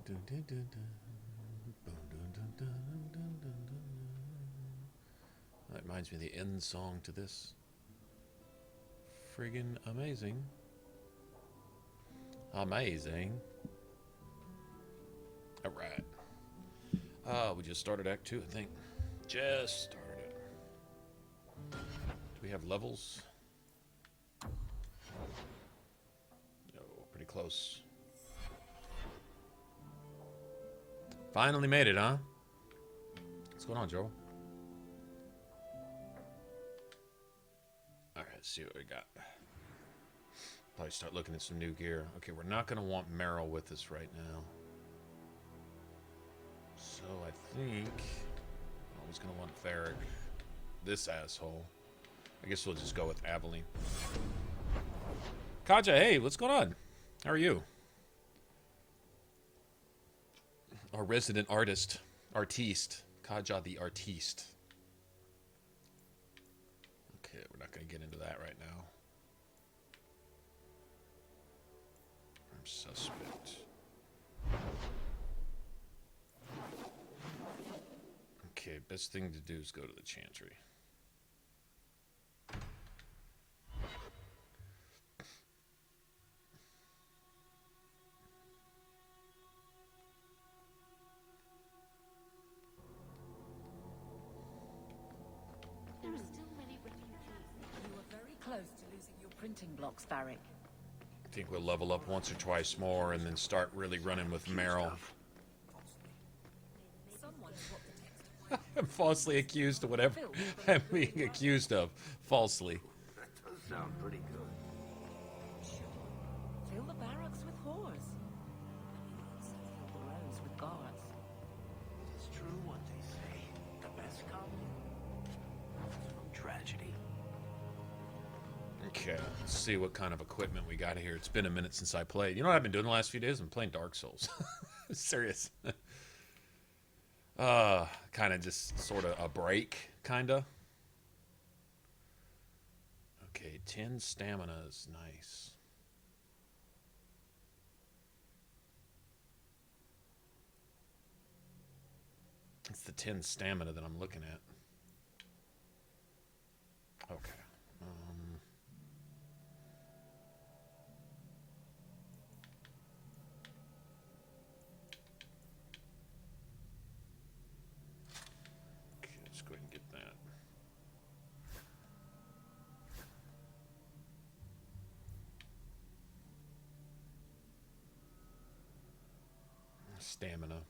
That reminds me of the end song to this. Friggin' amazing. Amazing. Alright. We just started Act 2, I think. Just started it. Do we have levels? No, pretty close. Finally made it, huh? What's going on, Joel? Alright, let's see what we got. Probably start looking at some new gear. Okay, we're not going to want Meryl with us right now. So I think I was going to want Varric. This asshole. I guess we'll just go with Aveline. Kaja, hey, what's going on? How are you? Our resident artiste. Kaja the artiste. Okay, we're not going to get into that right now. I'm suspect. Okay, best thing to do is go to the Chantry. There are still many refugees. You were very close to losing your printing blocks, Varric. I think we'll level up once or twice more and then start really running with Meryl. I'm falsely accused of whatever I'm being accused of. Falsely. That does sound pretty good. Fill the barracks with whores. Also fill the rows with guards. It's true what they say. The best come from tragedy. Okay, let's see what kind of equipment we got here. It's been a minute since I played. You know what I've been doing the last few days? I'm playing Dark Souls. Serious. Kind of just sort of a break, kind of. Okay, 10 stamina is nice. It's the 10 stamina that I'm looking at. Okay. Let's go ahead and get that. Stamina.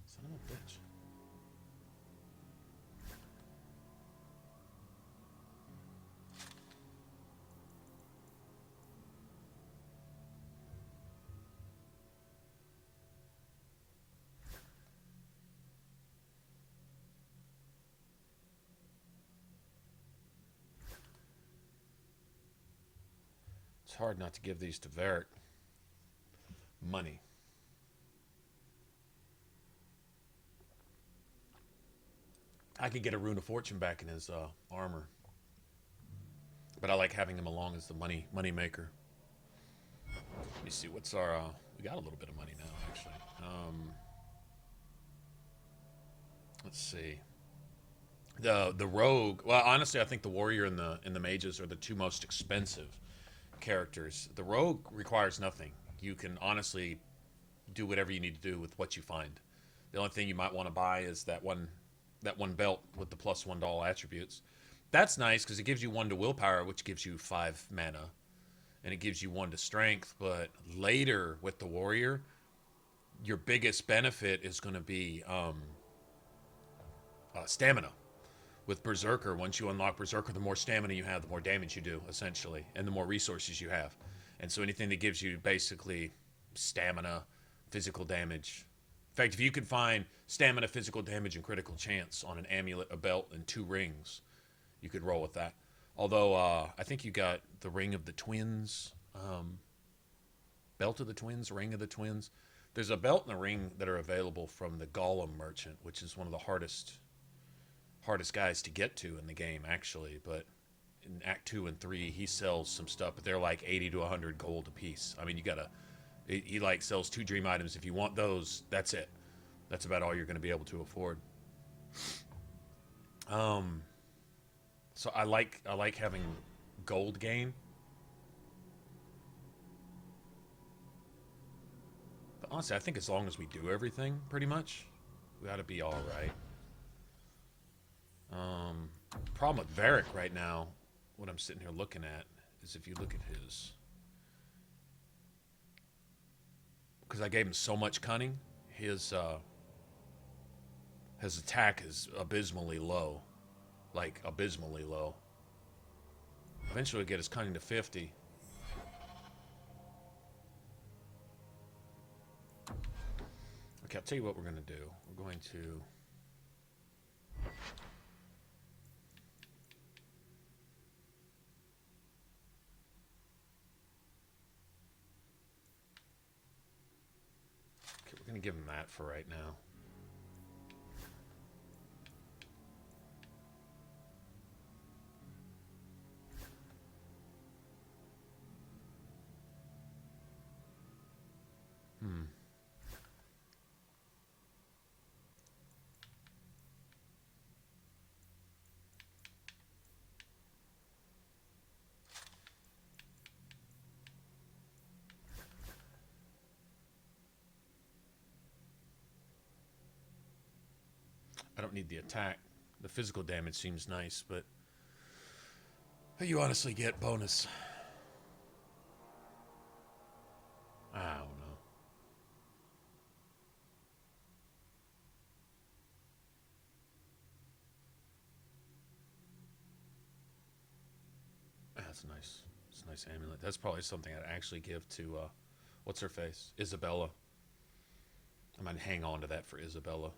Son of a bitch. It's hard not to give these to Varric. Money. I could get a Rune of Fortune back in his armor. But I like having him along as the money maker. Let me see, what's our... we got a little bit of money now, actually. Let's see. The rogue... Well, honestly, I think the warrior and the mages are the two most expensive characters. The rogue requires nothing. You can honestly do whatever you need to do with what you find. The only thing you might want to buy is that one belt with the +1 to all attributes. That's nice because it gives you 1 to willpower, which gives you 5 mana, and it gives you 1 to strength. But later with the warrior, your biggest benefit is going to be stamina. With Berserker, once you unlock Berserker, the more stamina you have, the more damage you do, essentially, and the more resources you have. And so anything that gives you basically stamina, physical damage. In fact, if you could find stamina, physical damage, and critical chance on an amulet, a belt, and 2 rings, you could roll with that. Although, I think you got the Ring of the Twins, Belt of the Twins, Ring of the Twins. There's a belt and a ring that are available from the Golem merchant, which is one of the hardest guys to get to in the game, actually. But in Act 2 and 3, he sells some stuff, but they're like 80 to 100 gold a piece. I mean, you gotta... He like sells 2 dream items. If you want those, that's it. That's about all you're going to be able to afford. So I like having gold gain. But honestly, I think as long as we do everything, pretty much, we ought to be all right. Problem with Varric right now, what I'm sitting here looking at, is if you look at his... Because I gave him so much cunning, his attack is abysmally low. Like, abysmally low. Eventually we'll get his cunning to 50. Okay, I'll tell you what we're going to do. We're going to... Okay, we're going to give him that for right now. I don't need the attack. The physical damage seems nice, but you honestly get bonus. I don't know. That's nice. It's a nice amulet. That's probably something I'd actually give to, what's her face? Isabella. I might hang on to that for Isabella.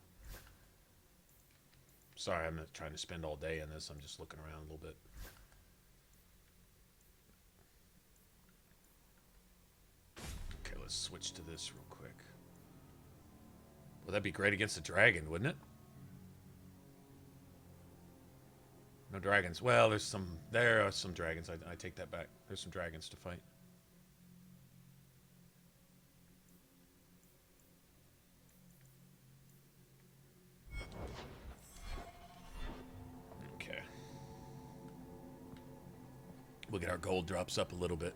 Sorry, I'm not trying to spend all day in this. I'm just looking around a little bit. Okay, let's switch to this real quick. Well, that'd be great against a dragon, wouldn't it? No dragons. Well, there are some dragons. I take that back. There's some dragons to fight. Okay. We'll get our gold drops up a little bit.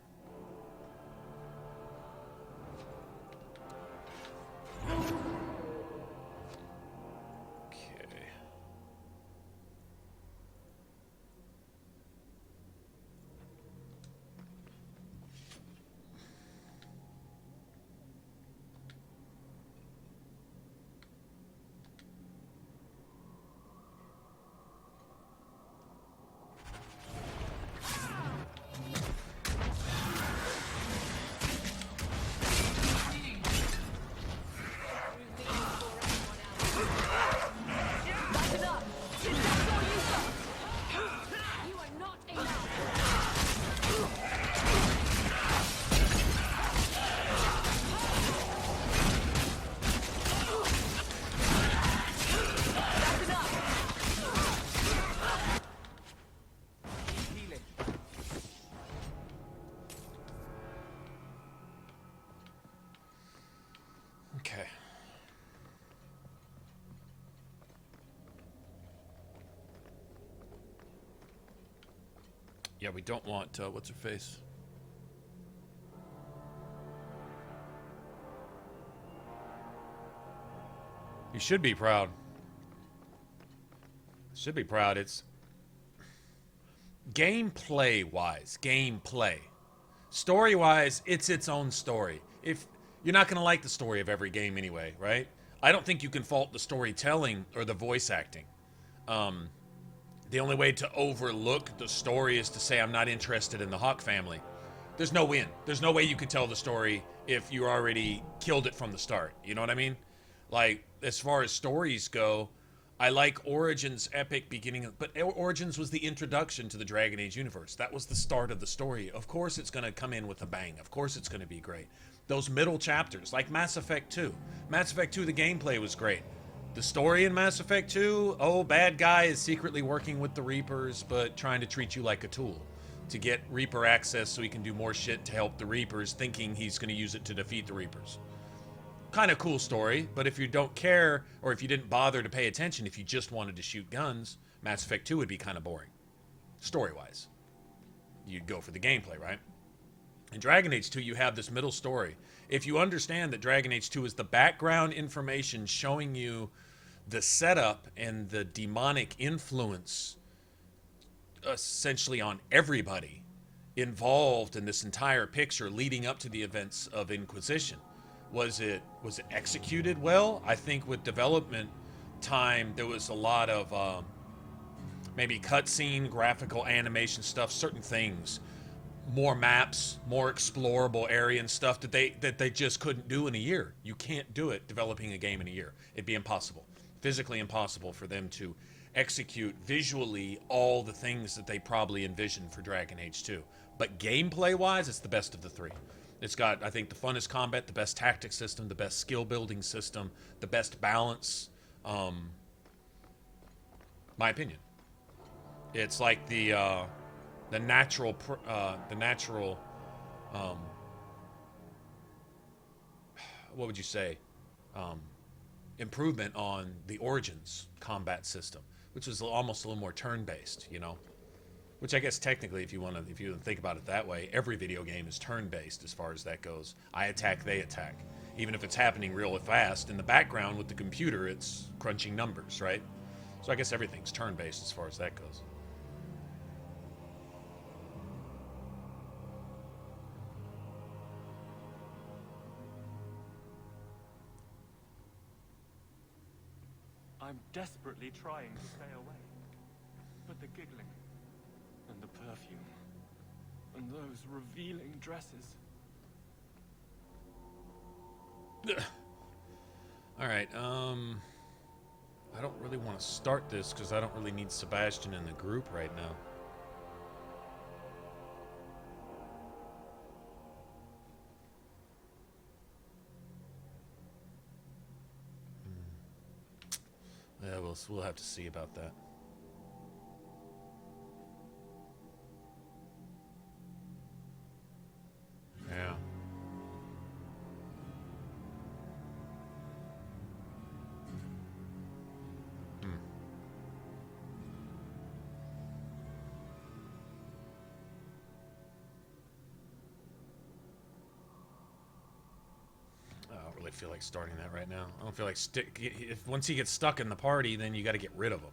Yeah, we don't want, what's her face? You should be proud. Should be proud. It's gameplay-wise. Gameplay. Story-wise, it's its own story. If you're not going to like the story of every game anyway, right? I don't think you can fault the storytelling or the voice acting. The only way to overlook the story is to say I'm not interested in the Hawk family. There's no win. There's no way you could tell the story if you already killed it from the start. You know what I mean? Like, as far as stories go, I like Origins' epic beginning, but Origins was the introduction to the Dragon Age universe. That was the start of the story. Of course it's going to come in with a bang. Of course it's going to be great. Those middle chapters, like Mass Effect 2. Mass Effect 2, the gameplay was great. The story in Mass Effect 2, oh, bad guy is secretly working with the Reapers, but trying to treat you like a tool to get Reaper access so he can do more shit to help the Reapers, thinking he's going to use it to defeat the Reapers. Kind of cool story, but if you don't care, or if you didn't bother to pay attention, if you just wanted to shoot guns, Mass Effect 2 would be kind of boring, story-wise. You'd go for the gameplay, right? In Dragon Age 2, you have this middle story. If you understand that Dragon Age 2 is the background information showing you the setup and the demonic influence essentially on everybody involved in this entire picture leading up to the events of Inquisition. Was it executed well? I think with development time, there was a lot of maybe cutscene, graphical animation stuff, certain things, more maps, more explorable area and stuff that they just couldn't do in a year. You can't do it developing a game in a year. It'd be impossible, physically impossible for them to execute visually all the things that they probably envisioned for Dragon Age 2. But gameplay-wise, it's the best of the three. It's got, I think, the funnest combat, the best tactic system, the best skill-building system, the best balance. My opinion. It's like the natural, what would you say? Improvement on the Origins combat system, which was almost a little more turn-based, you know? Which I guess technically, if you think about it that way, every video game is turn-based as far as that goes. I attack, they attack. Even if it's happening real fast, in the background with the computer, it's crunching numbers, right? So I guess everything's turn-based as far as that goes. I'm desperately trying to stay away. But the giggling, and the perfume, and those revealing dresses. Alright, I don't really want to start this because I don't really need Sebastian in the group right now. Yeah, we'll have to see about that. Yeah. I don't really feel like starting that right now. I don't feel like if once he gets stuck in the party, then you got to get rid of him.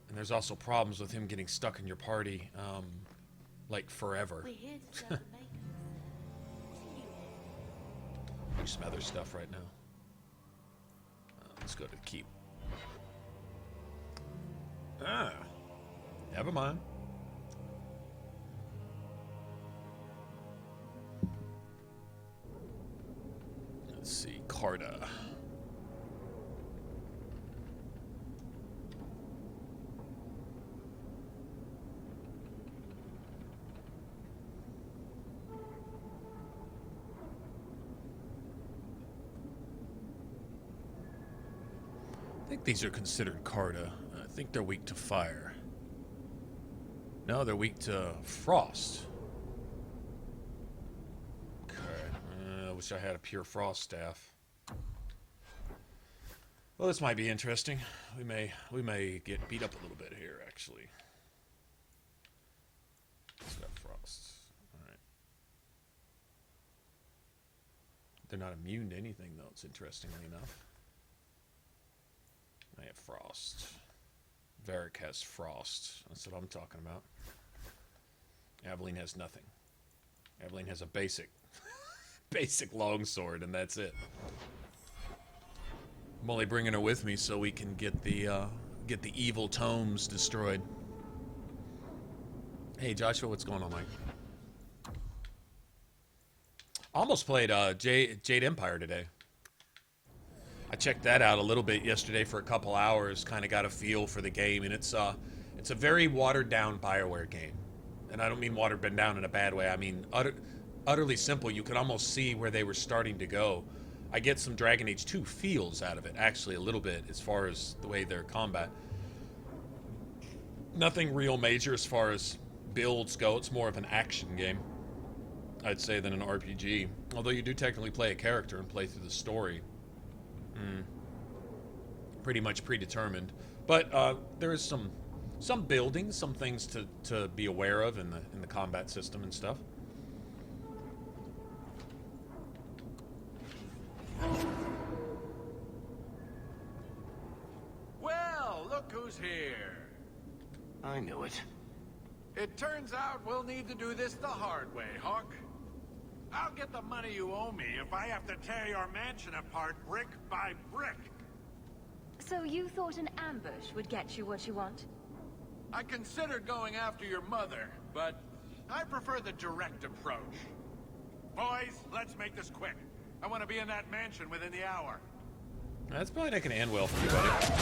And there's also problems with him getting stuck in your party, like forever. We're here to serve the makers. What do you want? Do some other stuff right now. Let's go to the keep. Ah, never mind. Let's see, Carta. I think these are considered Carta. I think they're weak to fire. No, they're weak to frost. Okay. I wish I had a pure frost staff. Well, this might be interesting. We may get beat up a little bit here, actually. It's got frost. All right. They're not immune to anything, though. It's interestingly enough. I have frost. Varric has frost. That's what I'm talking about. Aveline has nothing. Aveline has a basic longsword, and that's it. I'm only bringing her with me so we can get the evil tomes destroyed. Hey Joshua, what's going on, Mike? Almost played Jade Empire today. I checked that out a little bit yesterday for a couple hours, kind of got a feel for the game, and it's a very watered down BioWare game. And I don't mean watered down in a bad way. I mean utterly simple. You can almost see where they were starting to go. I get some Dragon Age 2 feels out of it, actually, a little bit, as far as the way their combat. Nothing real major as far as builds go. It's more of an action game, I'd say, than an RPG. Although you do technically play a character and play through the story. Pretty much predetermined. But there is some building, some things to be aware of in the combat system and stuff. Well, look who's here. I knew it. It turns out we'll need to do this the hard way, Hawk. I'll get the money you owe me if I have to tear your mansion apart brick by brick. So you thought an ambush would get you what you want? I considered going after your mother, but I prefer the direct approach. Boys, let's make this quick. I want to be in that mansion within the hour. That's probably not going to end well for you, buddy.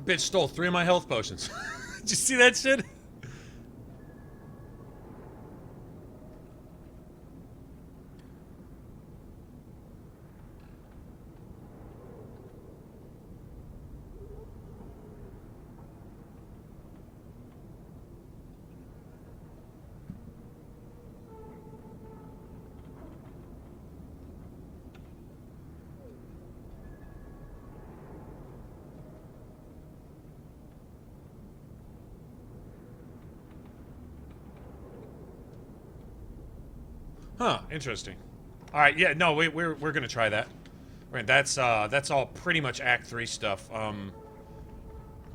Bitch stole 3 of my health potions. Did you see that shit? Huh, interesting. All right, yeah, no, we're gonna try that. Right, that's all pretty much Act 3 stuff.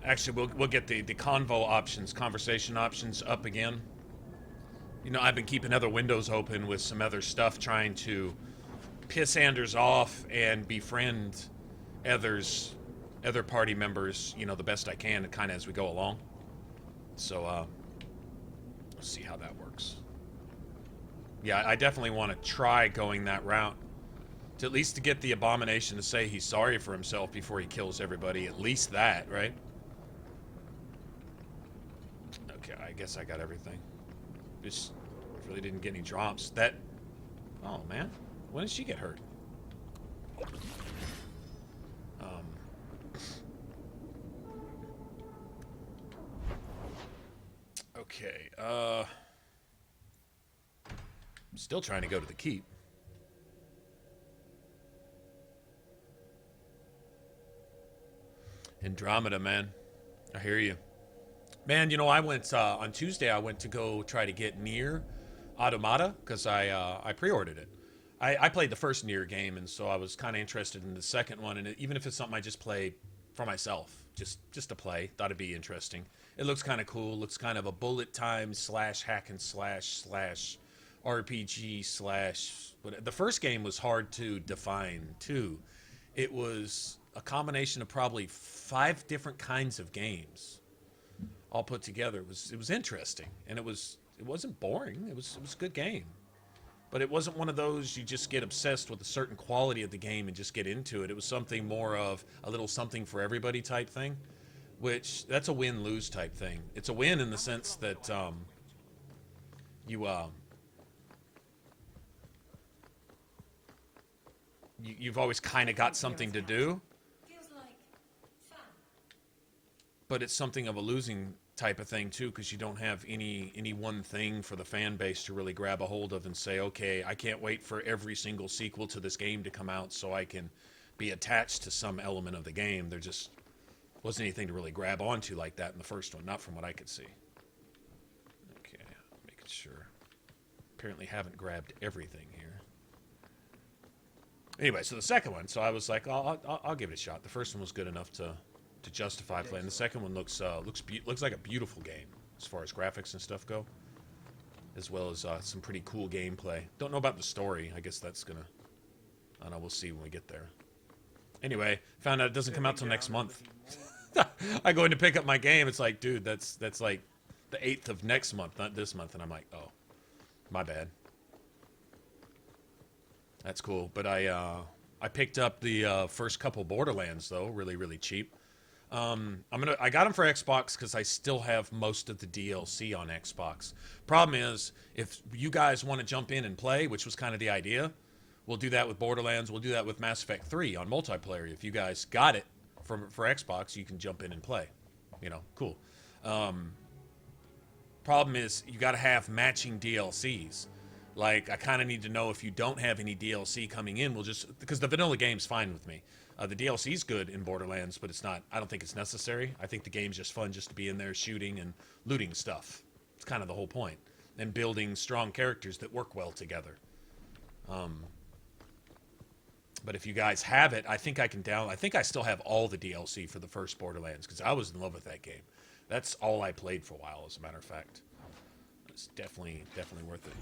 Actually, we'll get the convo options, conversation options up again. You know, I've been keeping other windows open with some other stuff, trying to piss Anders off and befriend other party members, you know, the best I can, kind of as we go along. So, let's see how that works. Yeah, I definitely want to try going that route. To at least to get the Abomination to say he's sorry for himself before he kills everybody. At least that, right? Okay, I guess I got everything. Just really didn't get any drops. That... Oh, man. When did she get hurt? Okay, still trying to go to the keep. Andromeda, man. I hear you. Man, you know, I went, on Tuesday, I went to go try to get Nier Automata, because I pre-ordered it. I played the first Nier game, and so I was kind of interested in the second one, and even if it's something I just play for myself, just to play, thought it'd be interesting. It looks kind of cool. Looks kind of a bullet time / hack and slash / RPG / but the first game was hard to define too. It was a combination of probably 5 different kinds of games all put together. It was interesting, and it wasn't boring. It was a good game, but it wasn't one of those you just get obsessed with a certain quality of the game and just get into it. It was something more of a little something for everybody type thing, which that's a win-lose type thing. It's a win in the sense that you've always kind of got something to do, but it's something of a losing type of thing too, because you don't have any one thing for the fan base to really grab a hold of and say, okay, I can't wait for every single sequel to this game to come out so I can be attached to some element of the game. There just wasn't anything to really grab onto like that in the first one, not from what I could see. Okay, making sure. Apparently haven't grabbed everything here. Anyway, so the second one, so I was like, I'll give it a shot. The first one was good enough to justify playing. The second one looks like a beautiful game as far as graphics and stuff go, as well as some pretty cool gameplay. Don't know about the story. I guess that's gonna, I don't know. We'll see when we get there. Anyway, found out it doesn't come out till next month. I go in to pick up my game. It's like, dude, that's like the 8th of next month, not this month. And I'm like, oh, my bad. That's cool. But I picked up the first couple Borderlands though, really cheap. I got them for Xbox because I still have most of the DLC on Xbox. Problem is, if you guys want to jump in and play, which was kind of the idea, we'll do that with Borderlands. We'll do that with Mass Effect 3 on multiplayer. If you guys got it for Xbox, you can jump in and play. You know, cool. Problem is, you got to have matching DLCs. Like, I kind of need to know if you don't have any DLC coming in, we'll just, because the vanilla game's fine with me. The DLC's good in Borderlands, but it's not, I don't think it's necessary. I think the game's just fun just to be in there shooting and looting stuff. It's kind of the whole point. And building strong characters that work well together. But if you guys have it, I think I can I think I still have all the DLC for the first Borderlands, because I was in love with that game. That's all I played for a while, as a matter of fact. It's definitely worth it.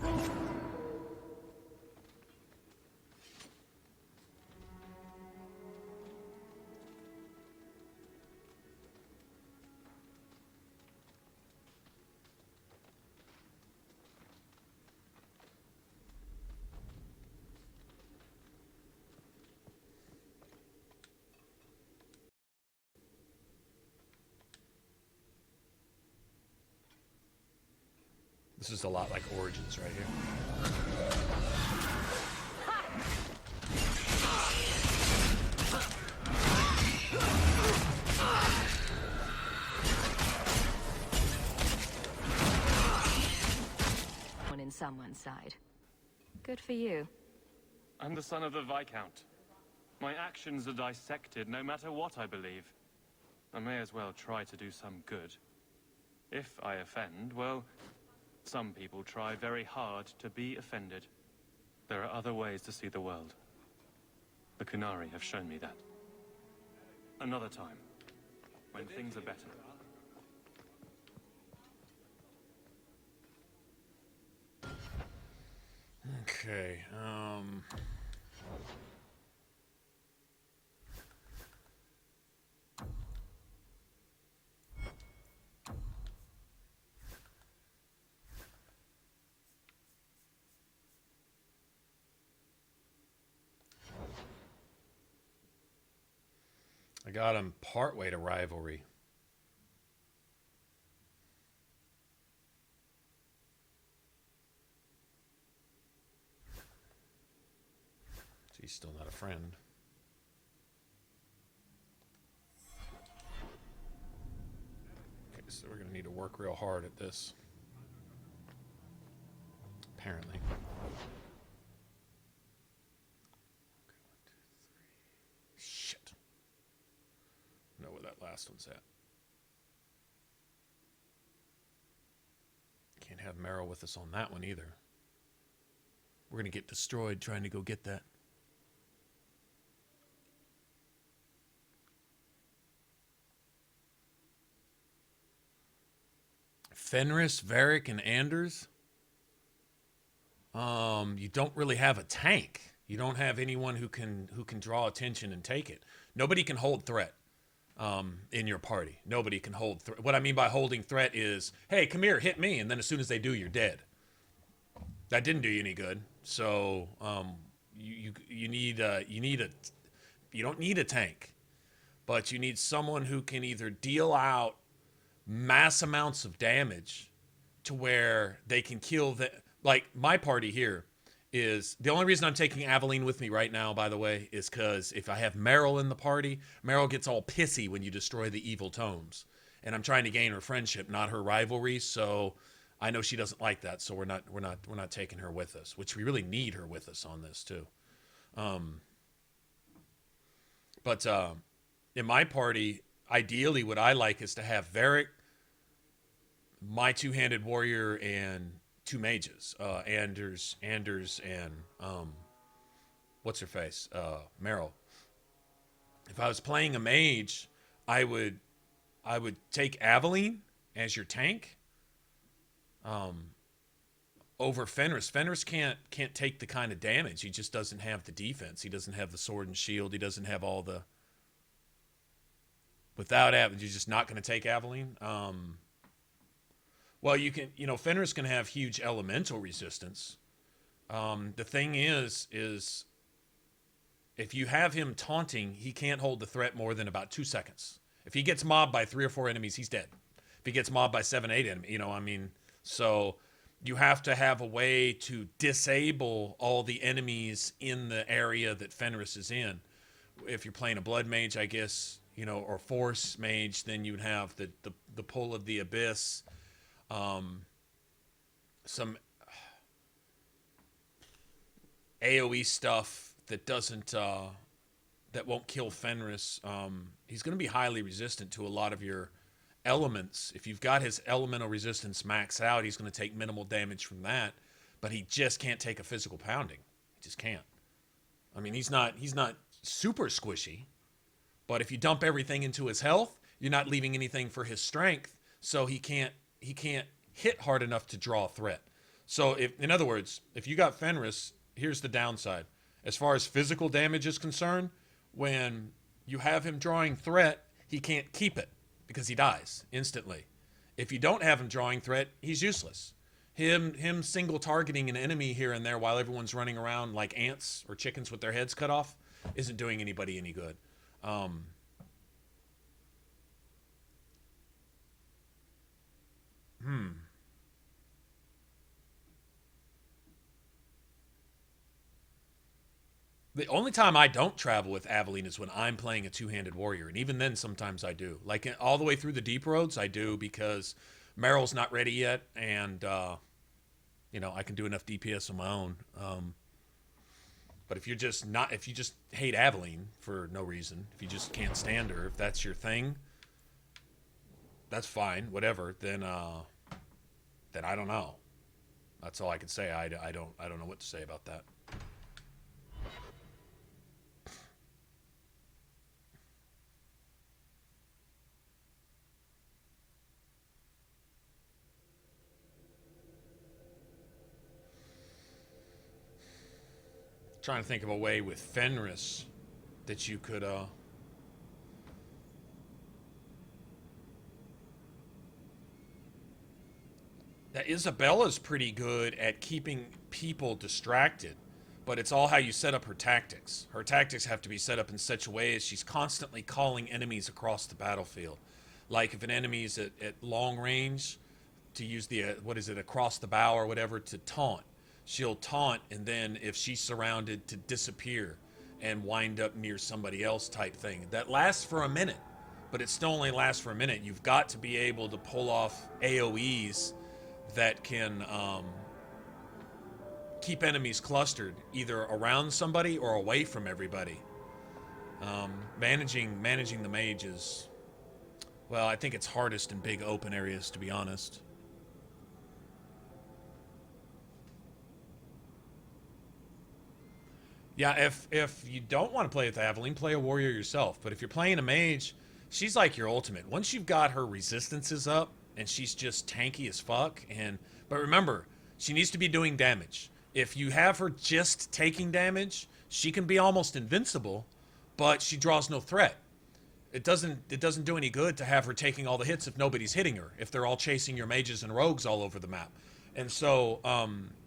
This is a lot like Origins right here. One in someone's side. Good for you. I'm the son of the Viscount. My actions are dissected no matter what I believe. I may as well try to do some good. If I offend, well, some people try very hard to be offended. There are other ways to see the world. The Kunari have shown me that. Another time, when things are better. Okay, I got him partway to Rivalry. So he's still not a friend. Okay, so we're going to need to work real hard at this. Apparently. Okay, 1, 2, 3. Shit. I know where that last one's at. Can't have Meryl with us on that one either. We're going to get destroyed trying to go get that. Fenris, Varric, and Anders. You don't really have a tank. You don't have anyone who can draw attention and take it. Nobody can hold threat in your party. Nobody can hold threat. What I mean by holding threat is, hey, come here, hit me, and then as soon as they do, you're dead. That didn't do you any good. So you don't need a tank, but you need someone who can either deal out mass amounts of damage to where they can kill the, like my party here is, the only reason I'm taking Aveline with me right now, by the way, is because if I have Meryl in the party, Meryl gets all pissy when you destroy the evil tomes. and I'm trying to gain her friendship, not her rivalry. So I know she doesn't like that. So we're not taking her with us, which we really need her with us on this too. But in my party, ideally, what I like is to have Varric, my two-handed warrior, and two mages, Anders, and what's her face, Meryl. If I was playing a mage, I would take Aveline as your tank. Over Fenris. Fenris can't take the kind of damage. He just doesn't have the defense. He doesn't have the sword and shield. He doesn't have all the. Without Aveline, you're just not going to take Aveline. Well, you can. Fenris can have huge elemental resistance. The thing is if you have him taunting, he can't hold the threat more than about 2 seconds. If he gets mobbed by 3 or 4 enemies, he's dead. If he gets mobbed by 7, 8 enemies, so. You have to have a way to disable all the enemies in the area that Fenris is in. If you're playing a blood mage, I guess, or force mage, then you would have the pull of the abyss, some AoE stuff that that won't kill Fenris. He's going to be highly resistant to a lot of your elements. If you've got his elemental resistance maxed out, he's going to take minimal damage from that, but he just can't take a physical pounding. He just can't. I mean, he's not super squishy, but if you dump everything into his health, you're not leaving anything for his strength, so he can't hit hard enough to draw a threat. So in other words, if you got Fenris, here's the downside. As far as physical damage is concerned, when you have him drawing threat, he can't keep it, because he dies instantly. If you don't have him drawing threat, he's useless. Him single targeting an enemy here and there while everyone's running around like ants or chickens with their heads cut off isn't doing anybody any good. The only time I don't travel with Aveline is when I'm playing a two-handed warrior, and even then sometimes I do. Like all the way through the deep roads, I do, because Meryl's not ready yet, and I can do enough DPS on my own. But if you just hate Aveline for no reason, if you just can't stand her, if that's your thing, that's fine, whatever. Then I don't know. That's all I can say. I don't know what to say about that. Trying to think of a way with Fenris that you could Isabella's pretty good at keeping people distracted, but it's all how you set up her tactics. Her tactics have to be set up in such a way as she's constantly calling enemies across the battlefield. Like if an enemy is at long range, to use the across the bow or whatever, to taunt. She'll taunt, and then if she's surrounded, to disappear and wind up near somebody else type thing. That lasts for a minute, but it still only lasts for a minute. You've got to be able to pull off AoEs that can keep enemies clustered, either around somebody or away from everybody. Managing the mage is, well, I think it's hardest in big open areas, to be honest. Yeah, if you don't want to play with Aveline, play a warrior yourself. But if you're playing a mage, she's like your ultimate. Once you've got her resistances up, and she's just tanky as fuck, but remember, she needs to be doing damage. If you have her just taking damage, she can be almost invincible, but she draws no threat. It doesn't do any good to have her taking all the hits if nobody's hitting her, if they're all chasing your mages and rogues all over the map. And so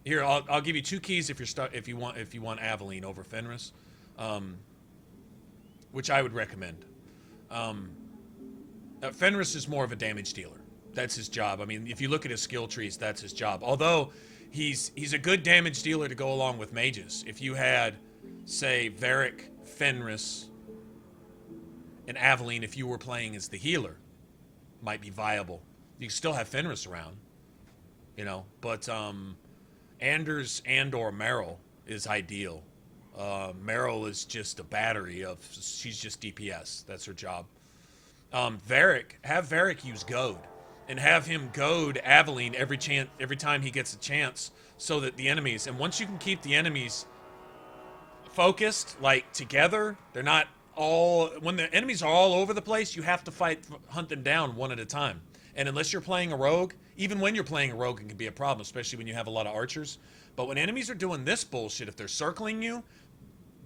here I'll give you 2 keys if you want Aveline over Fenris, which I would recommend. Fenris is more of a damage dealer. That's his job. I mean, if you look at his skill trees, that's his job. Although he's a good damage dealer to go along with mages. If you had, say, Varric, Fenris, and Aveline, if you were playing as the healer, might be viable. You can still have Fenris around, you know, but Anders and/or Meryl is ideal. Meryl is just a battery of, she's just DPS. That's her job. Varric, have Varric use Goad, and have him goad Aveline every time he gets a chance, so that the enemies, and once you can keep the enemies focused, like together, they're not all, when the enemies are all over the place, you have to hunt them down one at a time. And unless you're playing a rogue, even when you're playing a rogue, it can be a problem, especially when you have a lot of archers. But when enemies are doing this bullshit, if they're circling you,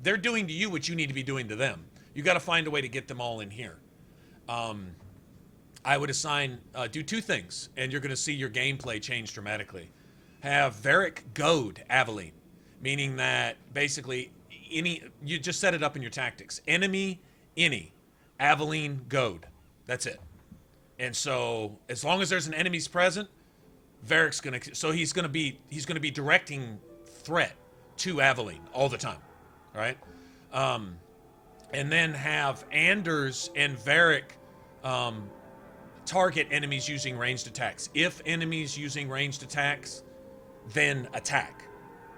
they're doing to you what you need to be doing to them. You got to find a way to get them all in here. I would assign, do two things, and you're going to see your gameplay change dramatically. Have Varric goad Aveline, meaning that basically you just set it up in your tactics. Enemy, Aveline, goad. That's it. And so as long as there's an enemy's present, Varric's going to, so he's going to be directing threat to Aveline all the time. All right? And then have Anders and Varric target enemies using ranged attacks. If enemies using ranged attacks, then attack.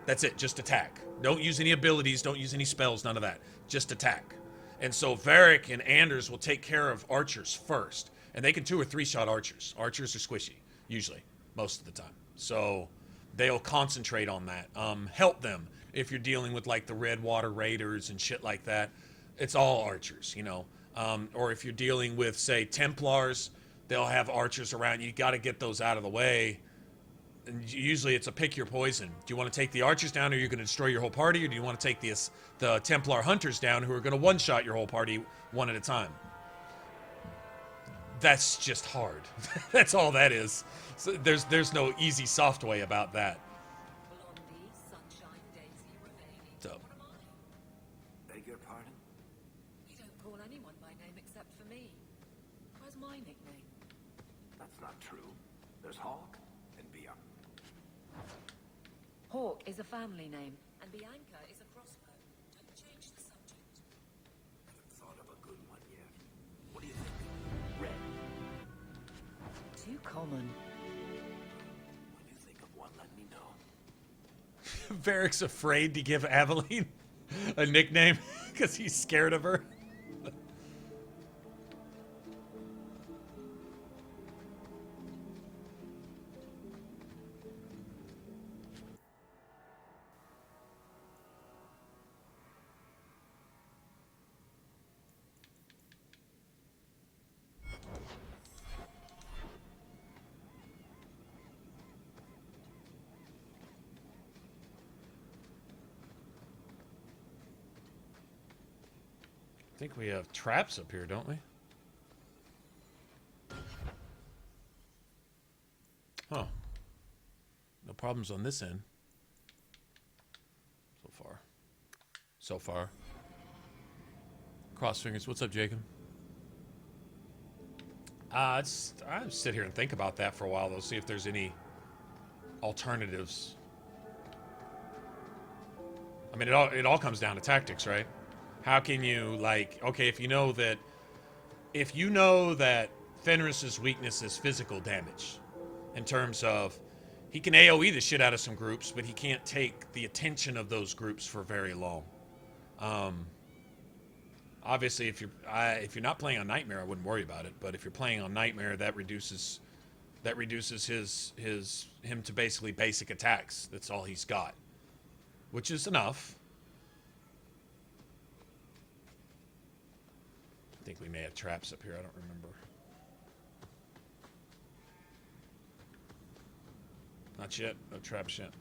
That's it, just attack. Don't use any abilities, don't use any spells, none of that. Just attack. And so Varric and Anders will take care of archers first. And they can 2 or 3 shot archers. Archers are squishy, usually, most of the time. So they'll concentrate on that. Help them if you're dealing with like the Redwater Raiders and shit like that. It's all archers, you know. Or if you're dealing with, say, Templars, they'll have archers around. You got to get those out of the way. And usually it's a pick your poison. Do you want to take the archers down, or are you going to destroy your whole party, or do you want to take the Templar hunters down, who are going to one-shot your whole party one at a time? That's just hard. That's all that is. So there's no easy, soft way about that. Blondie, Sunshine, Daisy, Ravani. So, What am I? Beg your pardon? You don't call anyone by name except for me. Where's my nickname? That's not true. There's Hawk and Bianca. Hawk is a family name, and Bianca is a crossbow. Don't change the subject. Haven't thought of a good one yet. What do you think? Red. Too common. When you think of one, let me know. Varric's afraid to give Aveline a nickname because he's scared of her. I think we have traps up here, don't we? Huh. No problems on this end. So far. Cross fingers. What's up, Jacob? I sit here and think about that for a while, though. See if there's any alternatives. I mean, it all comes down to tactics, right? How can you, like, okay, if you know that Fenris's weakness is physical damage, in terms of he can AoE the shit out of some groups, but he can't take the attention of those groups for very long. Obviously, if you're not playing on Nightmare, I wouldn't worry about it. But if you're playing on Nightmare, that reduces him to basically basic attacks. That's all he's got, which is enough. I think we may have traps up here. I don't remember. Not yet. No traps yet.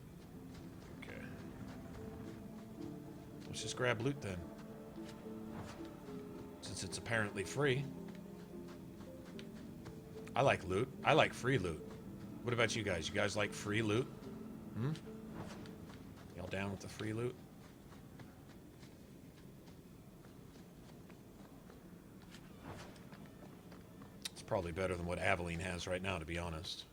Okay. Let's just grab loot then. Since it's apparently free. I like loot. I like free loot. What about you guys? You guys like free loot? Y'all down with the free loot? It's probably better than what Aveline has right now, to be honest.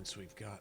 achievements we've got.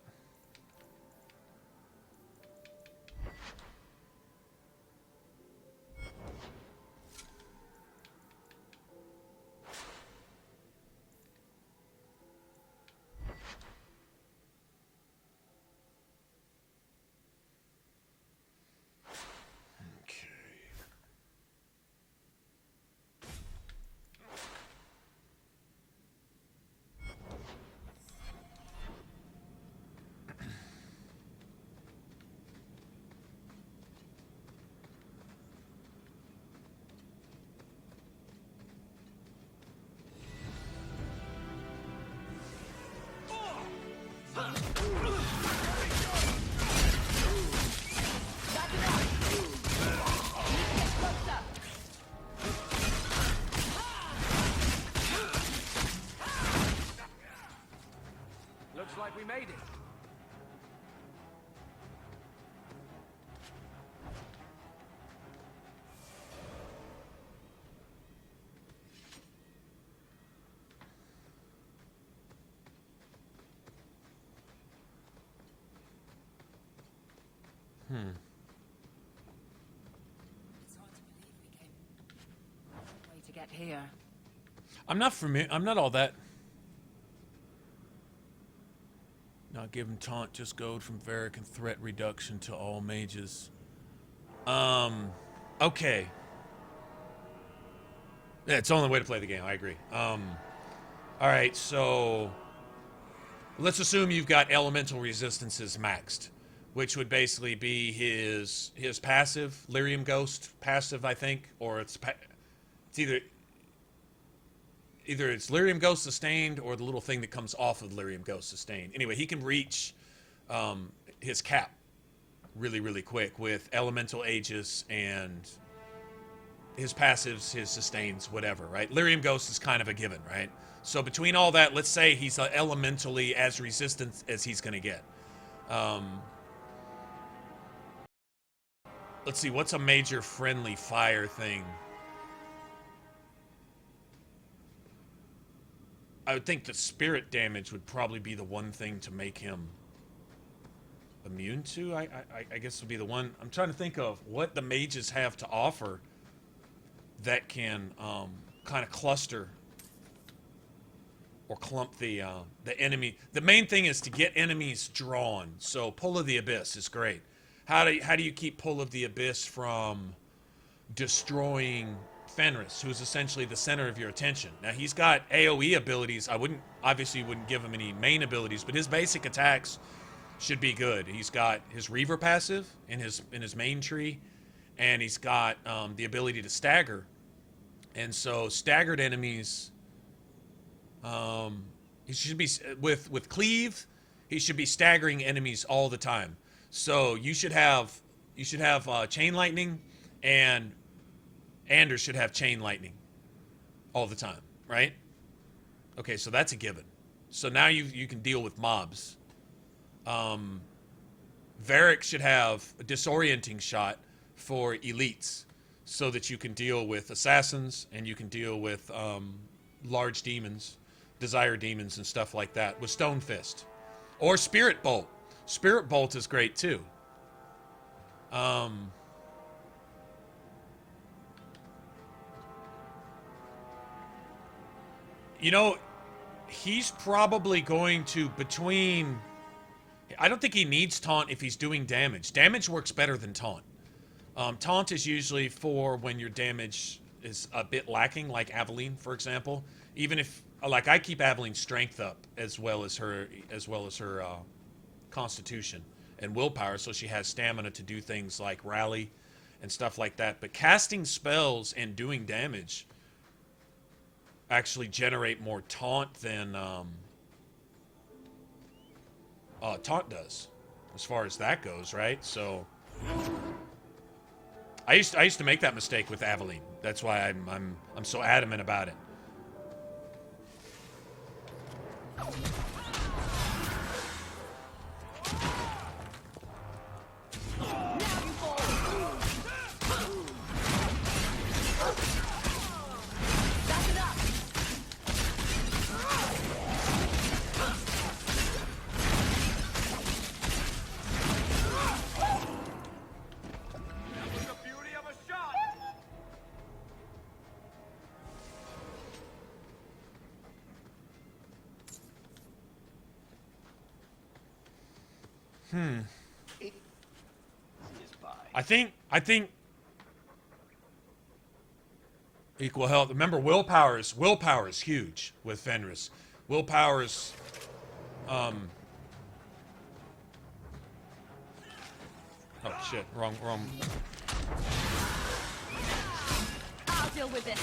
Looks like we made it. It's hard to believe we came a long way to get here. I'm not familiar. I'm not all that. Not give him taunt, just goad from Varric and threat reduction to all mages. Okay. Yeah, it's the only way to play the game. I agree. All right, so let's assume you've got elemental resistances maxed, which would basically be his passive, Lyrium Ghost passive, I think, or it's either it's Lyrium Ghost sustained or the little thing that comes off of Lyrium Ghost sustained. Anyway, he can reach his cap really, really quick with elemental Aegis and his passives, his sustains, whatever, right? Lyrium Ghost is kind of a given, right? So between all that, let's say he's elementally as resistant as he's going to get. Let's see, what's a major friendly fire thing? I would think the spirit damage would probably be the one thing to make him immune to. I guess would be the one. I'm trying to think of what the mages have to offer that can kind of cluster or clump the enemy. The main thing is to get enemies drawn. So Pull of the Abyss is great. How do you keep Pull of the Abyss from destroying Fenris, who's essentially the center of your attention? Now he's got AoE abilities. I wouldn't give him any main abilities, but his basic attacks should be good. He's got his Reaver passive in his main tree, and he's got the ability to stagger. And so staggered enemies, he should be with cleave. He should be staggering enemies all the time. So you should have chain lightning, and Anders should have chain lightning all the time, right? Okay, so that's a given. So now you can deal with mobs. Varric should have a disorienting shot for elites, so that you can deal with assassins and you can deal with large demons, desire demons and stuff like that with Stone Fist. Or Spirit Bolt. Spirit Bolt is great too. You know, he's probably going to I don't think he needs taunt if he's doing damage. Damage works better than taunt. Taunt is usually for when your damage is a bit lacking, like Aveline, for example. Even if, like, I keep Aveline's strength up as well as her constitution and willpower, so she has stamina to do things like rally and stuff like that. But casting spells and doing damage actually generate more taunt than taunt does, as far as that goes, right? So I used to make that mistake with Aveline. That's why I'm so adamant about it. It is by. I think equal health. Remember, willpower is huge with Fenris. Willpower is oh shit, wrong. I'll deal with it.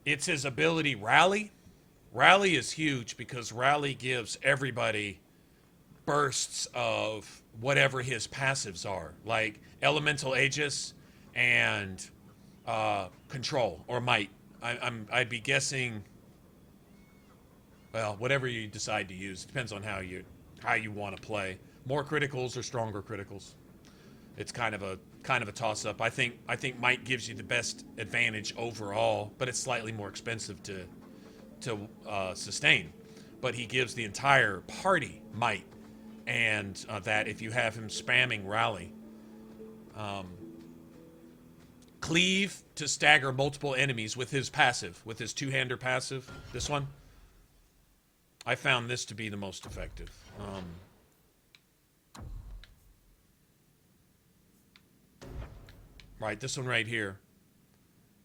It's his ability Rally. Rally is huge because Rally gives everybody bursts of whatever his passives are, like Elemental Aegis and Control or Might. I'd be guessing. Well, whatever you decide to use depends on how you want to play. More criticals or stronger criticals. It's kind of a toss-up. I think Might gives you the best advantage overall, but it's slightly more expensive to sustain. But he gives the entire party Might, and that if you have him spamming Rally, Cleave to stagger multiple enemies with his passive, with his two-hander passive. This one, I found this to be the most effective. Right, this one right here.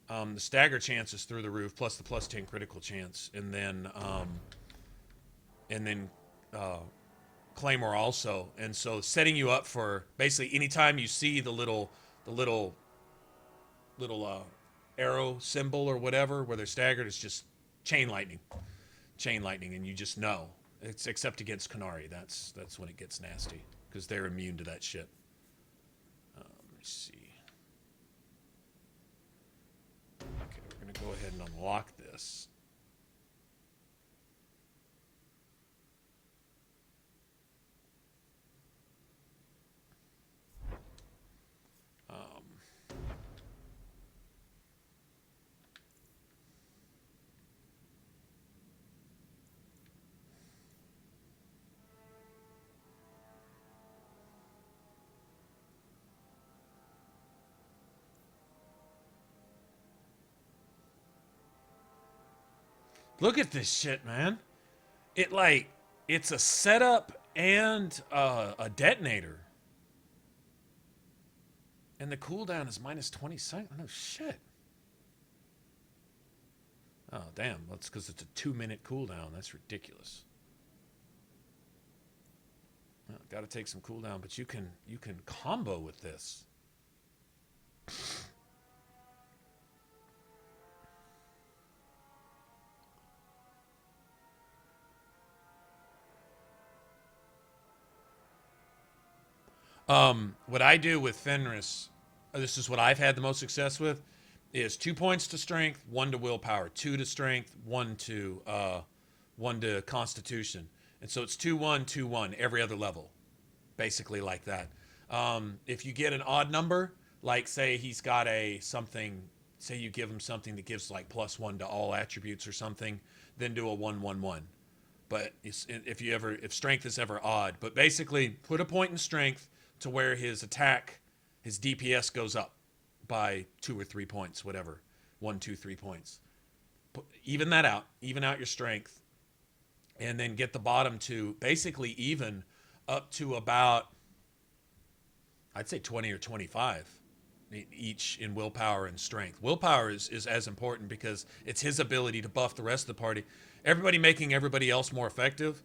The stagger chance is through the roof, plus the +10 critical chance, and then Claymore also. And so setting you up for basically anytime you see the little arrow symbol or whatever where they're staggered, it's just chain lightning, and you just know. It's except against Qunari. That's when it gets nasty because they're immune to that shit. Let me see. Okay, we're gonna go ahead and unlock this. Look at this shit, man. It's a setup and a detonator. And the cooldown is -20 seconds. No shit. Oh, damn. That's because it's a 2-minute cooldown. That's ridiculous. Well, gotta take some cooldown, but you can combo with this. What I do with Fenris, this is what I've had the most success with, is 2 points to strength, 1 to willpower, 2 to strength, 1 to constitution. And so it's 2-1, 2-1 every other level, basically like that. If you get an odd number, like say he's got say you give him something that gives like +1 to all attributes or something, then do a 1-1-1. But if strength is ever odd, but basically put a point in strength to where his attack, his DPS goes up by 2 or 3 points, whatever. 1, 2, 3 points. Even out your strength, and then get the bottom to basically even up to about, I'd say 20 or 25 each in willpower and strength. Willpower is as important because it's his ability to buff the rest of the party. Everybody making everybody else more effective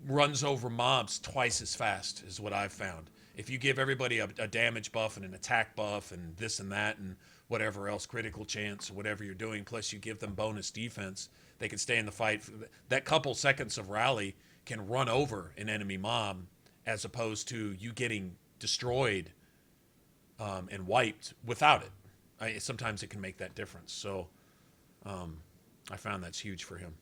runs over mobs twice as fast is what I've found. If you give everybody a damage buff and an attack buff and this and that and whatever else, critical chance or whatever you're doing, plus you give them bonus defense, they can stay in the fight. That couple seconds of rally can run over an enemy mob as opposed to you getting destroyed and wiped without it. Sometimes it can make that difference. So I found that's huge for him.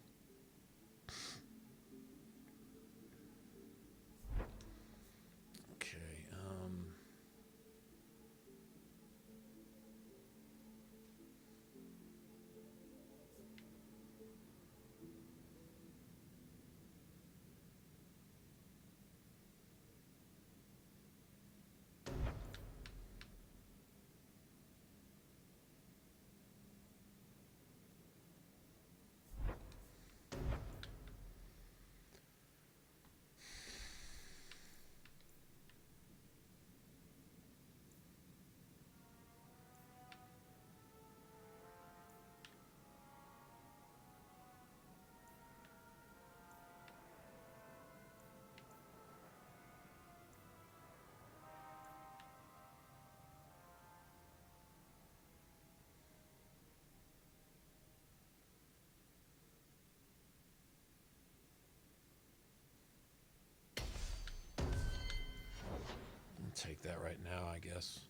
take that right now, I guess.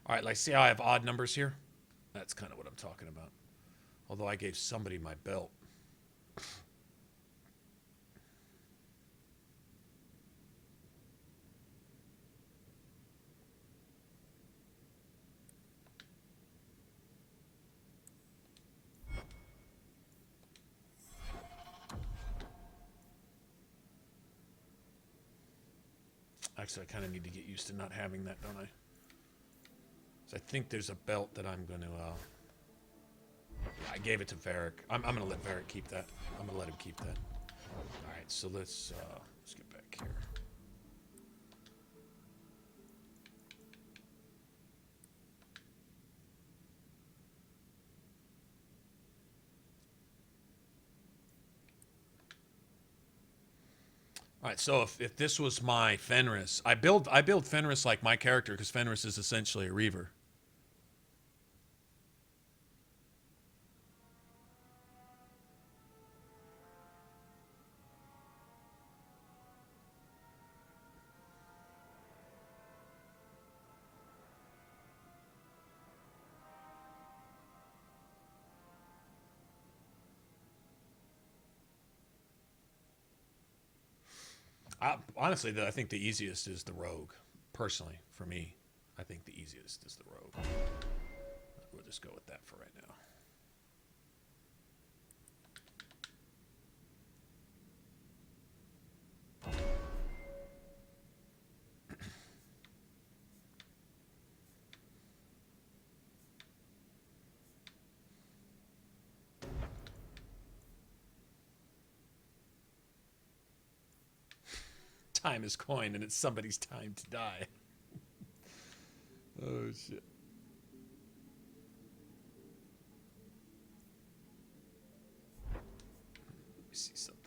All right, like, see how I have odd numbers here? That's kind of what I'm talking about. Although I gave somebody my belt. Actually, I kind of need to get used to not having that, don't I? So I think there's a belt that I'm going to... I gave it to Varric. I'm going to let Varric keep that. I'm going to let him keep that. All right, so let's get back here. All right, so if this was my Fenris, I build Fenris like my character because Fenris is essentially a Reaver. Honestly, I think the easiest is the Rogue. Personally, for me, I think the easiest is the Rogue. We'll just go with that for right now. Time is coin, and it's somebody's time to die. Oh, shit. Let me see something.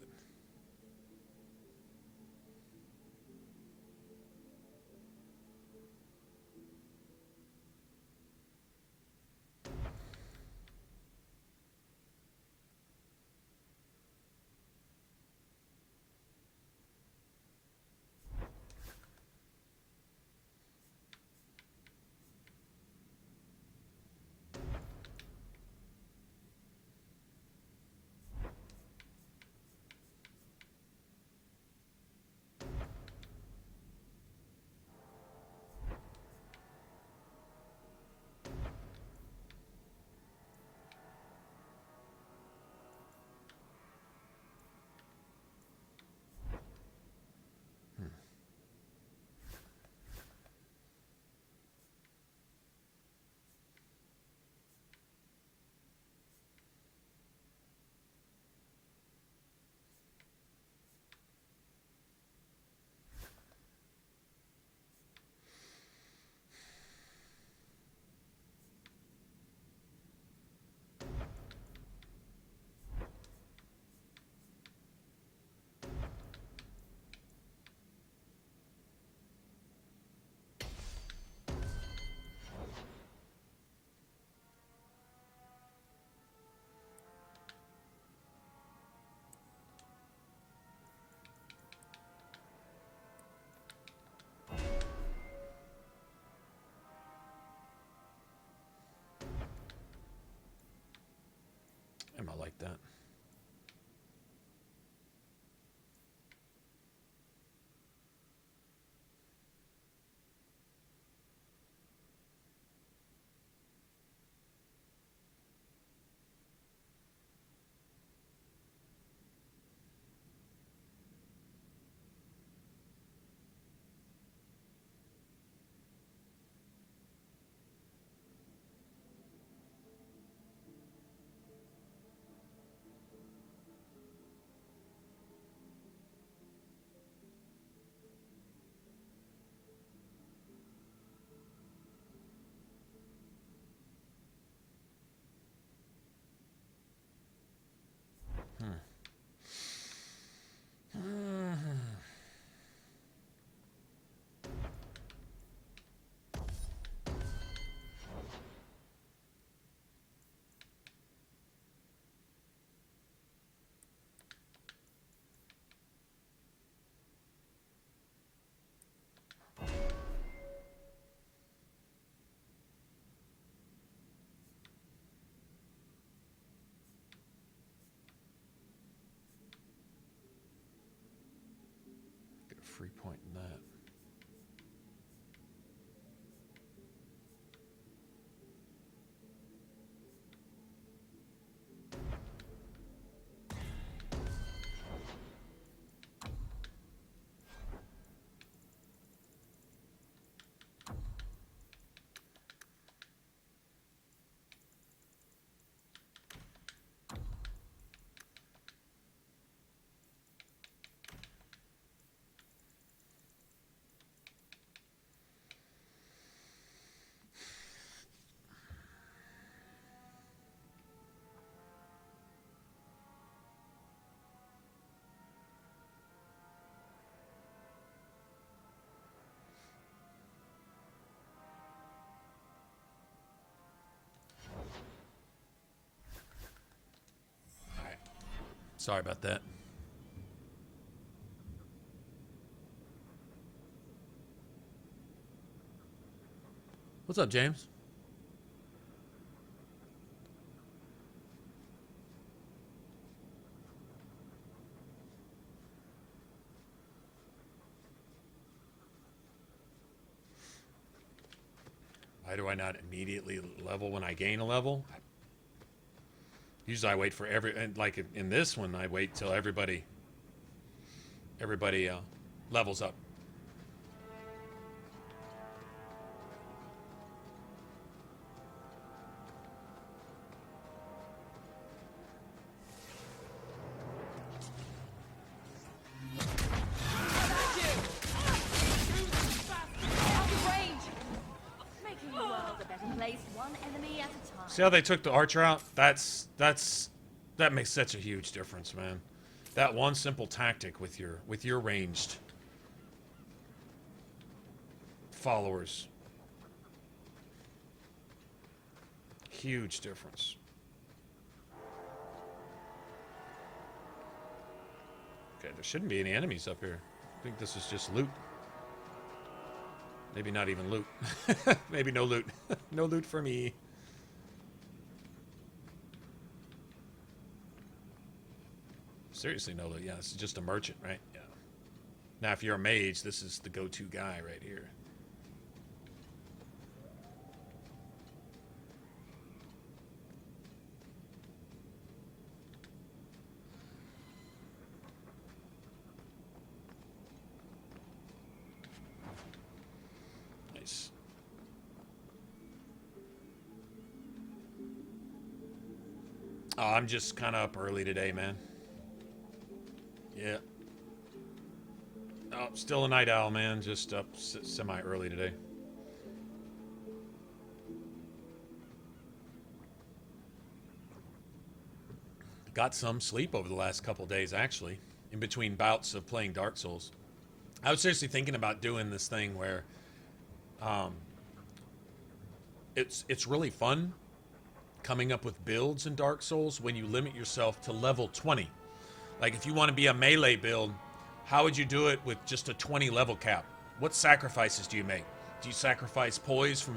Am I like that? free point in that. Sorry about that. What's up, James? Why do I not immediately level when I gain a level? Usually I wait for and like in this one, I wait till everybody levels up. Making the world a better place, one enemy at a time. See how they took the archer out? That makes such a huge difference, man. That one simple tactic with your ranged followers. Huge difference. Okay, there shouldn't be any enemies up here. I think this is just loot. Maybe not even loot. Maybe no loot. No loot for me. Seriously, no loot. Yeah, this is just a merchant, right? Yeah. Now, if you're a mage, this is the go-to guy right here. Nice. Oh, I'm just kind of up early today, man. Yeah. Oh, still a night owl, man. Just up semi-early today. Got some sleep over the last couple days, actually, in between bouts of playing Dark Souls. I was seriously thinking about doing this thing where it's really fun coming up with builds in Dark Souls when you limit yourself to level 20. Like, if you want to be a melee build, how would you do it with just a 20 level cap? What sacrifices do you make? Do you sacrifice poise for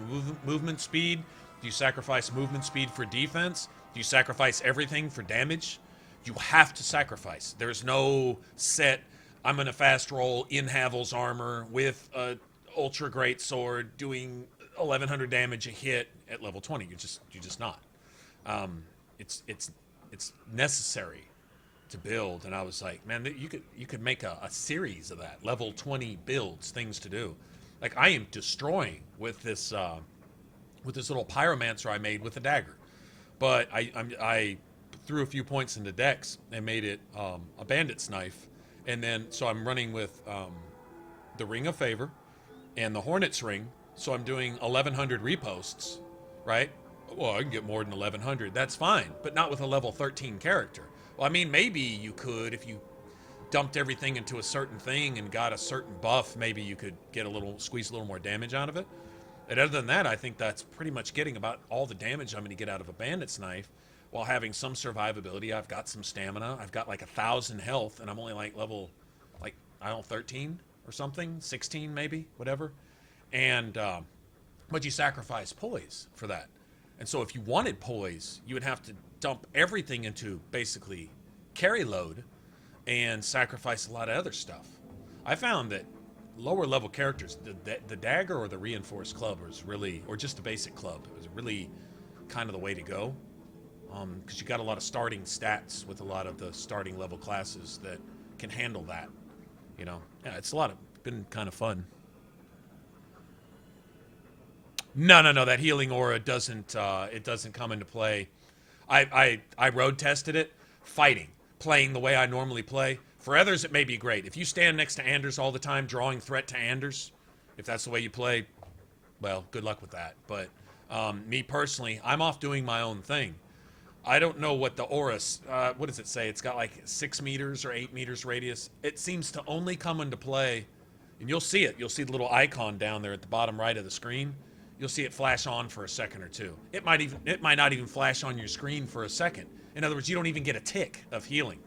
movement speed? Do you sacrifice movement speed for defense? Do you sacrifice everything for damage? You have to sacrifice. There's no set, I'm going to fast roll in Havel's armor with a ultra great sword doing 1100 damage a hit at level 20. You're just not. It's necessary to build, and I was like, man, you could make a series of that level 20 builds, things to do. Like, I am destroying with this little pyromancer I made with a dagger, but I threw a few points into dex and made it a bandit's knife, and then so I'm running with the Ring of Favor and the Hornet's Ring, so I'm doing 1100 reposts, right? Well, I can get more than 1100. That's fine, but not with a level 13 character. Well, I mean, maybe you could if you dumped everything into a certain thing and got a certain buff. Maybe you could get squeeze a little more damage out of it. And other than that, I think that's pretty much getting about all the damage I'm going to get out of a bandit's knife, while having some survivability. I've got some stamina. I've got like 1,000 health, and I'm only like level, like, I don't know, 13 or something, 16 maybe, whatever. And but you sacrifice poise for that. And so if you wanted poise, you would have to dump everything into basically carry load and sacrifice a lot of other stuff. I found that lower level characters, the dagger or the reinforced club was really, or just the basic club, it was really kind of the way to go. Because you got a lot of starting stats with a lot of the starting level classes that can handle that. You know, yeah, it's been kind of fun. No, that healing aura doesn't, it doesn't come into play. I road tested it, fighting, playing the way I normally play. For others, it may be great. If you stand next to Anders all the time, drawing threat to Anders, if that's the way you play, well, good luck with that. But me personally, I'm off doing my own thing. I don't know what the aura, what does it say? It's got like 6 meters or 8 meters radius. It seems to only come into play, and you'll see it. You'll see the little icon down there at the bottom right of the screen. You'll see it flash on for a second or two. It might not even flash on your screen for a second. In other words, you don't even get a tick of healing.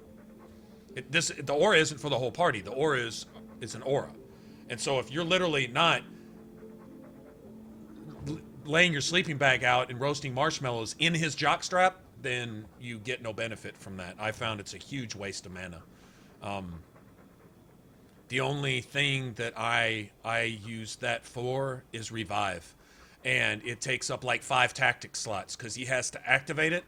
The aura isn't for the whole party. The aura is an aura. And so if you're literally not laying your sleeping bag out and roasting marshmallows in his jockstrap, then you get no benefit from that. I found it's a huge waste of mana. The only thing that I use that for is revive. And it takes up like 5 tactic slots because he has to activate it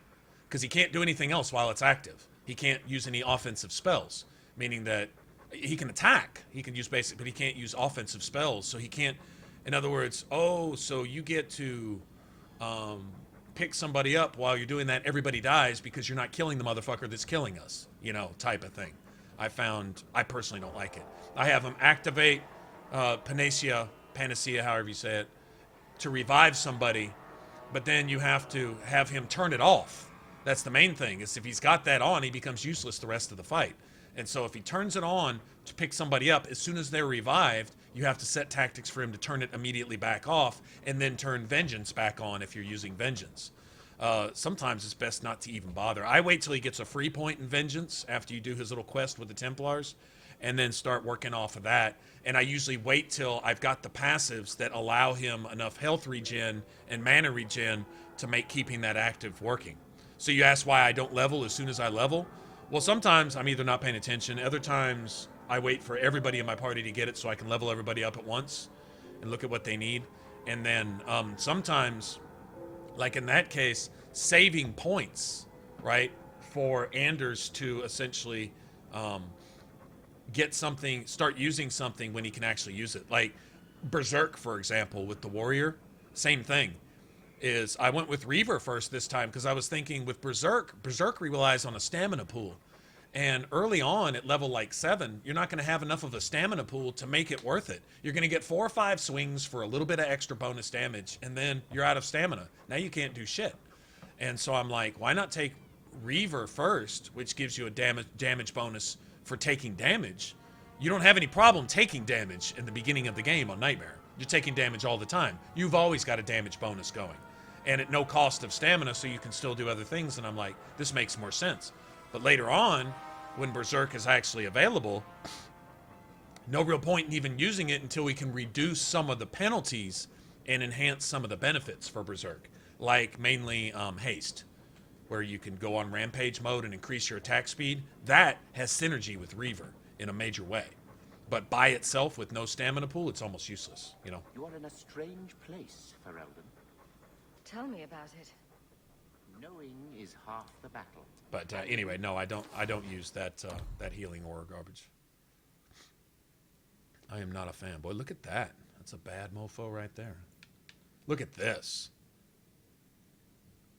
because he can't do anything else while it's active. He can't use any offensive spells, meaning that he can attack. He can use basic, but he can't use offensive spells. So he can't, in other words, so you get to pick somebody up while you're doing that, everybody dies because you're not killing the motherfucker that's killing us, you know, type of thing. I personally don't like it. I have him activate Panacea, however you say it, to revive somebody, but then you have to have him turn it off. That's the main thing, is if he's got that on, he becomes useless the rest of the fight. And so if he turns it on to pick somebody up, as soon as they're revived, you have to set tactics for him to turn it immediately back off, and then turn Vengeance back on if you're using Vengeance. Sometimes it's best not to even bother. I wait till he gets a free point in Vengeance after you do his little quest with the Templars, and then start working off of that. And I usually wait till I've got the passives that allow him enough health regen and mana regen to make keeping that active working. So you ask why I don't level as soon as I level? Well, sometimes I'm either not paying attention. Other times I wait for everybody in my party to get it so I can level everybody up at once and look at what they need. And then sometimes, like in that case, saving points, right, for Anders to essentially get something, start using something when he can actually use it. Like Berserk, for example, with the Warrior, same thing. Is I went with Reaver first this time because I was thinking with Berserk relies on a stamina pool. And early on at level like 7, you're not going to have enough of a stamina pool to make it worth it. You're going to get 4 or 5 swings for a little bit of extra bonus damage, and then you're out of stamina. Now you can't do shit. And so I'm like, why not take Reaver first, which gives you a damage bonus for taking damage. You don't have any problem taking damage in the beginning of the game on Nightmare. You're taking damage all the time. You've always got a damage bonus going. And at no cost of stamina, so you can still do other things. And I'm like, this makes more sense. But later on, when Berserk is actually available, no real point in even using it until we can reduce some of the penalties and enhance some of the benefits for Berserk. Like mainly haste, where you can go on rampage mode and increase your attack speed. That has synergy with Reaver in a major way. But by itself, with no stamina pool, it's almost useless, you know? You are in a strange place, Ferelden. Tell me about it. Knowing is half the battle. But anyway, no, I don't use that that healing aura garbage. I am not a fan. Boy, look at that. That's a bad mofo right there. Look at this.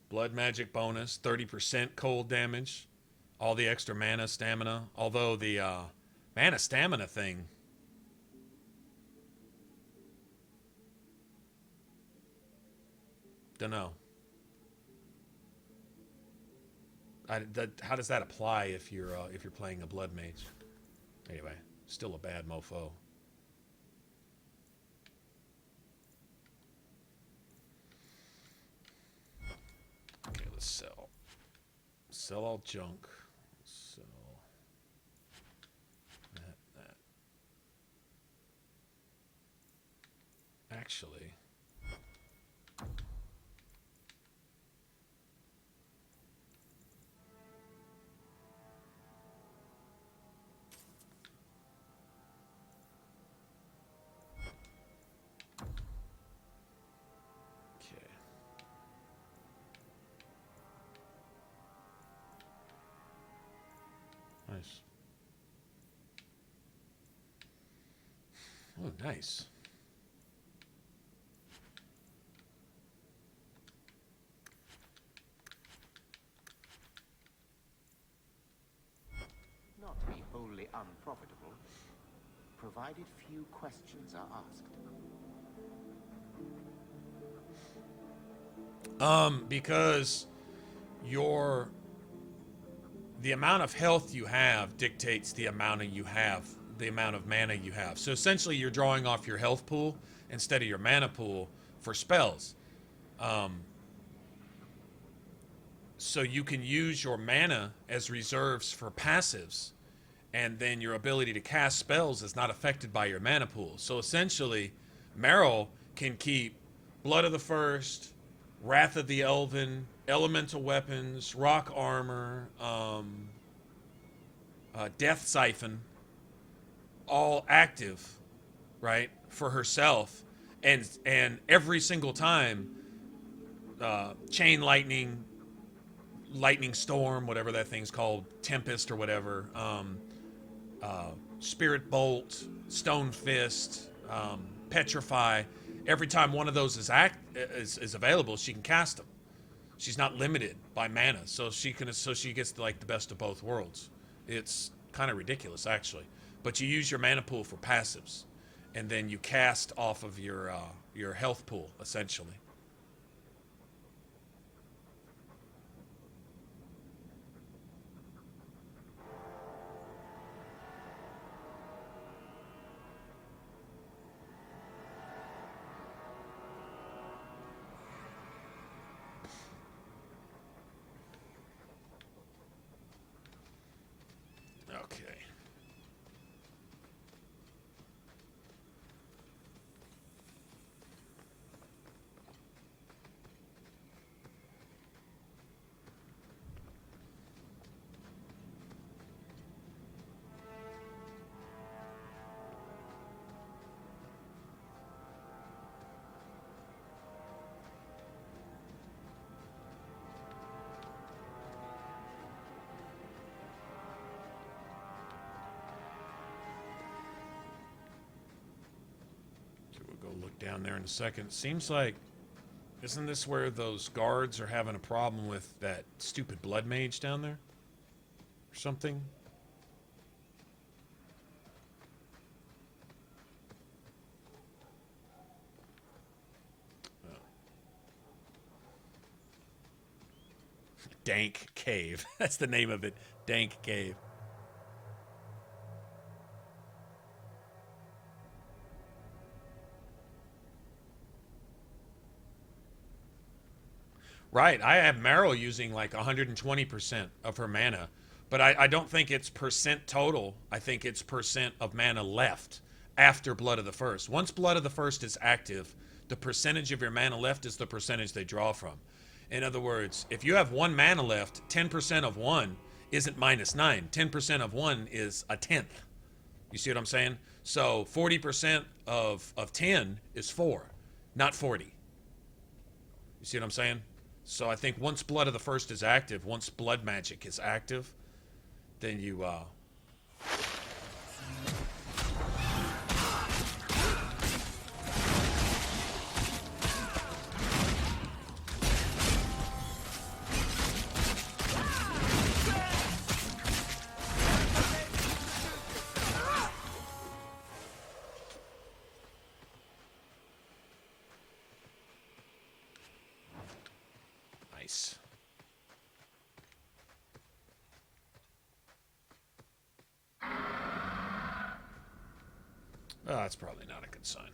Blood magic bonus, 30% cold damage, all the extra mana, stamina. Although the mana stamina thing, don't know. How does that apply if you're playing a blood mage? Anyway, still a bad mofo. Okay, let's sell. Sell all junk. Sell that. Actually, Oh, nice. Not be wholly unprofitable, provided few questions are asked. Because the amount of health you have dictates the amount of mana you have. So essentially you're drawing off your health pool instead of your mana pool for spells. So you can use your mana as reserves for passives, and then your ability to cast spells is not affected by your mana pool. So essentially, Meryl can keep Blood of the First, Wrath of the Elven, Elemental Weapons, Rock Armor, Death Siphon, all active, right, for herself, and every single time, Chain Lightning, Lightning Storm, whatever that thing's called, Tempest or whatever, Spirit Bolt, Stone Fist, Petrify. Every time one of those is available, she can cast them. She's not limited by mana, so she gets like the best of both worlds. It's kind of ridiculous, actually. But you use your mana pool for passives, and then you cast off of your health pool, essentially. Okay. We'll go look down there in a second. Seems like, isn't this where those guards are having a problem with that stupid blood mage down there? Or something? Oh. Dank Cave. That's the name of it. Dank Cave. Right, I have Meryl using like 120% of her mana, but I don't think it's percent total. I think it's percent of mana left after Blood of the First. Once Blood of the First is active, the percentage of your mana left is the percentage they draw from. In other words, if you have 1 mana left, 10% of 1 isn't -9. 10% of 1 is a tenth. You see what I'm saying? So 40% of 10 is 4, not 40. You see what I'm saying? So I think once Blood of the First is active, once Blood Magic is active, then you, nice. Oh, that's probably not a good sign.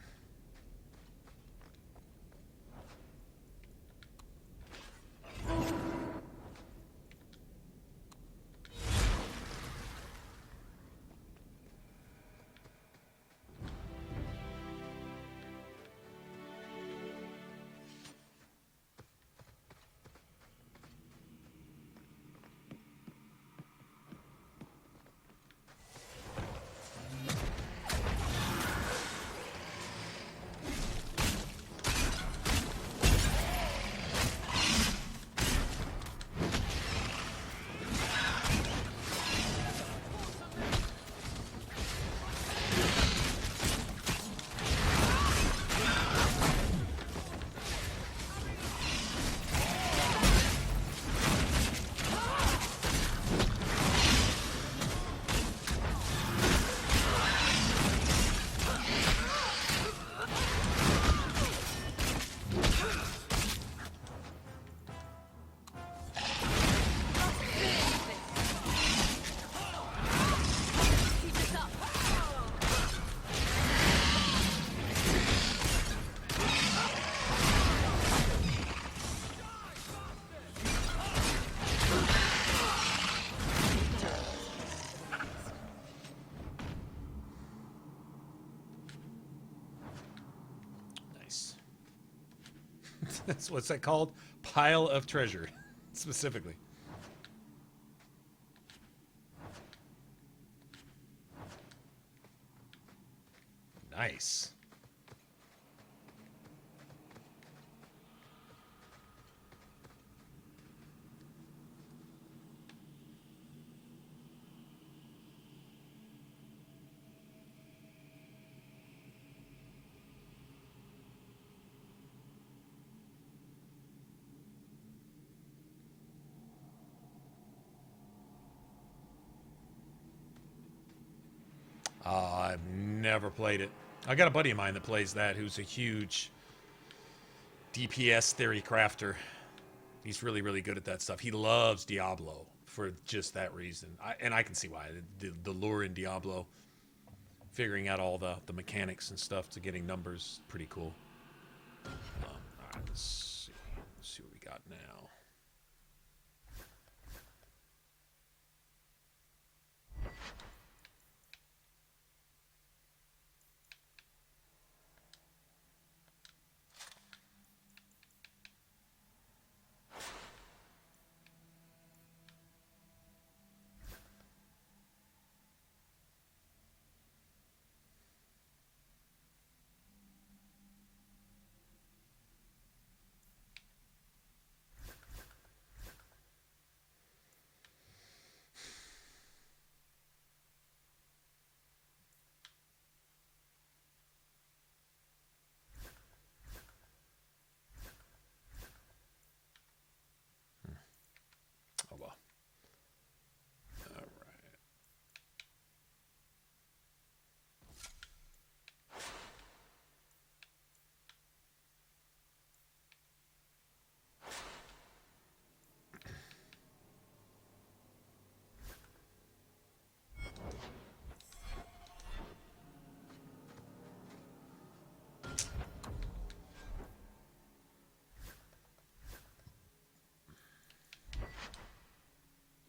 That's what's that called? Pile of treasure, specifically. Nice. I've never played it. I got a buddy of mine that plays that who's a huge DPS theory crafter. He's really, really good at that stuff. He loves Diablo for just that reason. And I can see why. The lure in Diablo, figuring out all the mechanics and stuff to getting numbers, pretty cool. All right, let's see what we got now. Oh well. All right.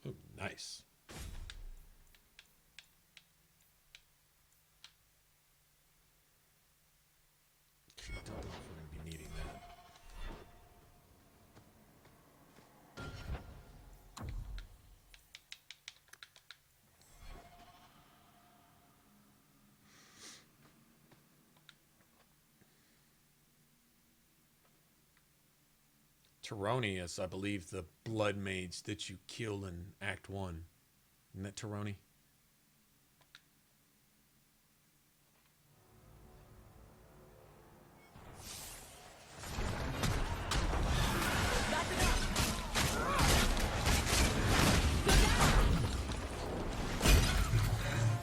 Ooh, nice. Can't tell if we're going to be needing that. Taroni is, I believe, the blood mage that you kill in Act 1. Isn't that Taroni?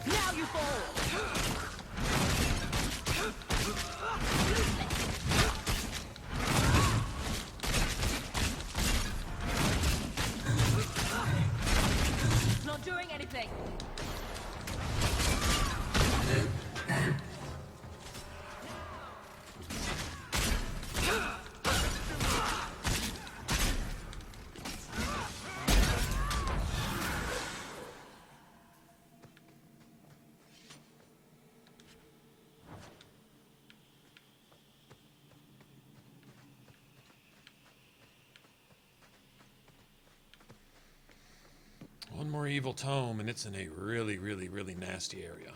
Now you fall! Not doing anything. One more evil tome, and it's in a really, really, really nasty area.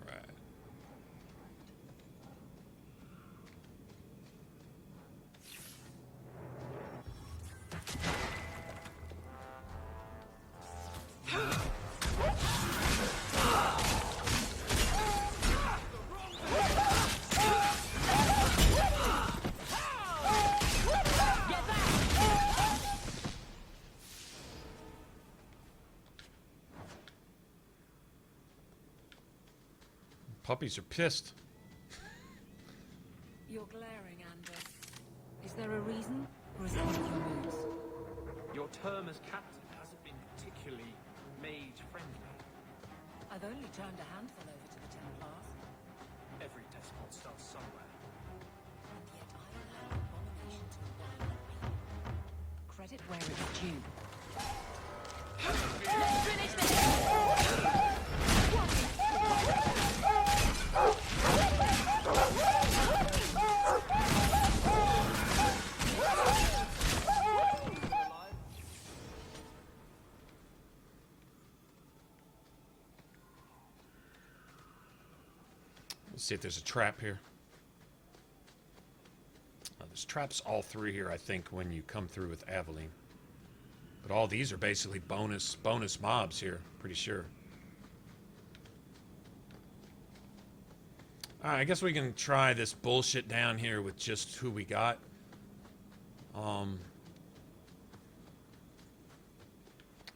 Right. Puppies are pissed. You're glaring, Anders. there a reason? Or is it one of your moves? Your term as captain hasn't been particularly mage-friendly. I've only turned a handful over to the Templars. Every despot starts somewhere. And yet I allowed abomination to annihilate me. Credit where it's due. Let's finish this! Let's see if there's a trap here. There's traps all through here, I think, when you come through with Aveline. But all these are basically bonus mobs here, pretty sure. Alright, I guess we can try this bullshit down here with just who we got.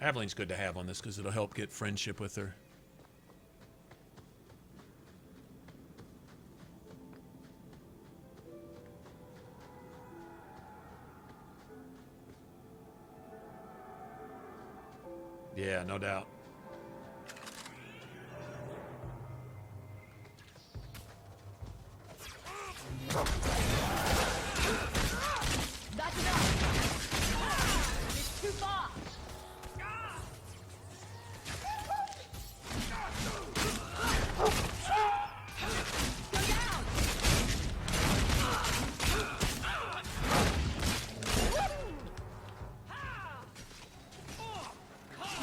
Aveline's good to have on this because it'll help get friendship with her. Yeah, no doubt. That's enough! It's too far! Go down!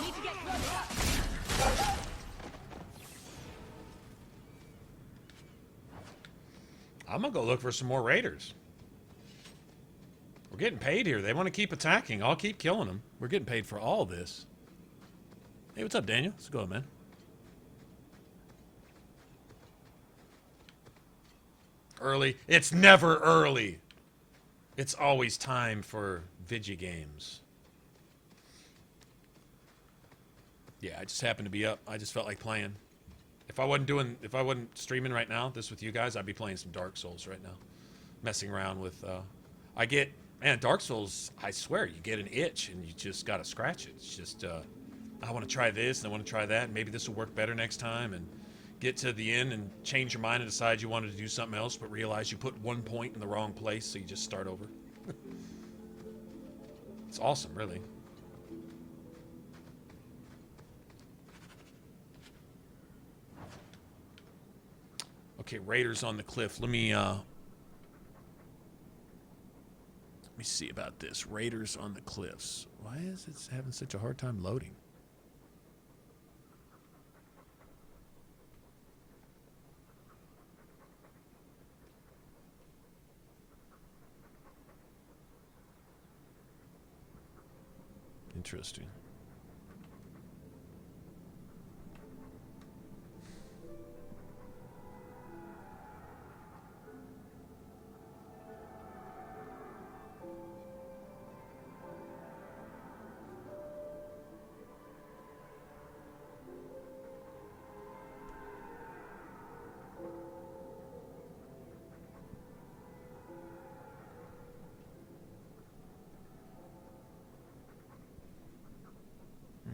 Need to get closer! I'm gonna go look for some more raiders. We're getting paid here. They want to keep attacking. I'll keep killing them. We're getting paid for all this. Hey, what's up, Daniel? Let's go, man. Early. It's never early. It's always time for video games. Yeah, I just happened to be up. I just felt like playing. If I wasn't streaming right now, this with you guys, I'd be playing some Dark Souls right now. Messing around with, man, Dark Souls, I swear, you get an itch and you just gotta scratch it. It's just, I want to try this and I want to try that and maybe this will work better next time, and get to the end and change your mind and decide you wanted to do something else but realize you put 1 point in the wrong place, so you just start over. It's awesome, really. Okay, raiders on the cliff. Let me see about this. Raiders on the cliffs. Why is it having such a hard time loading? Interesting.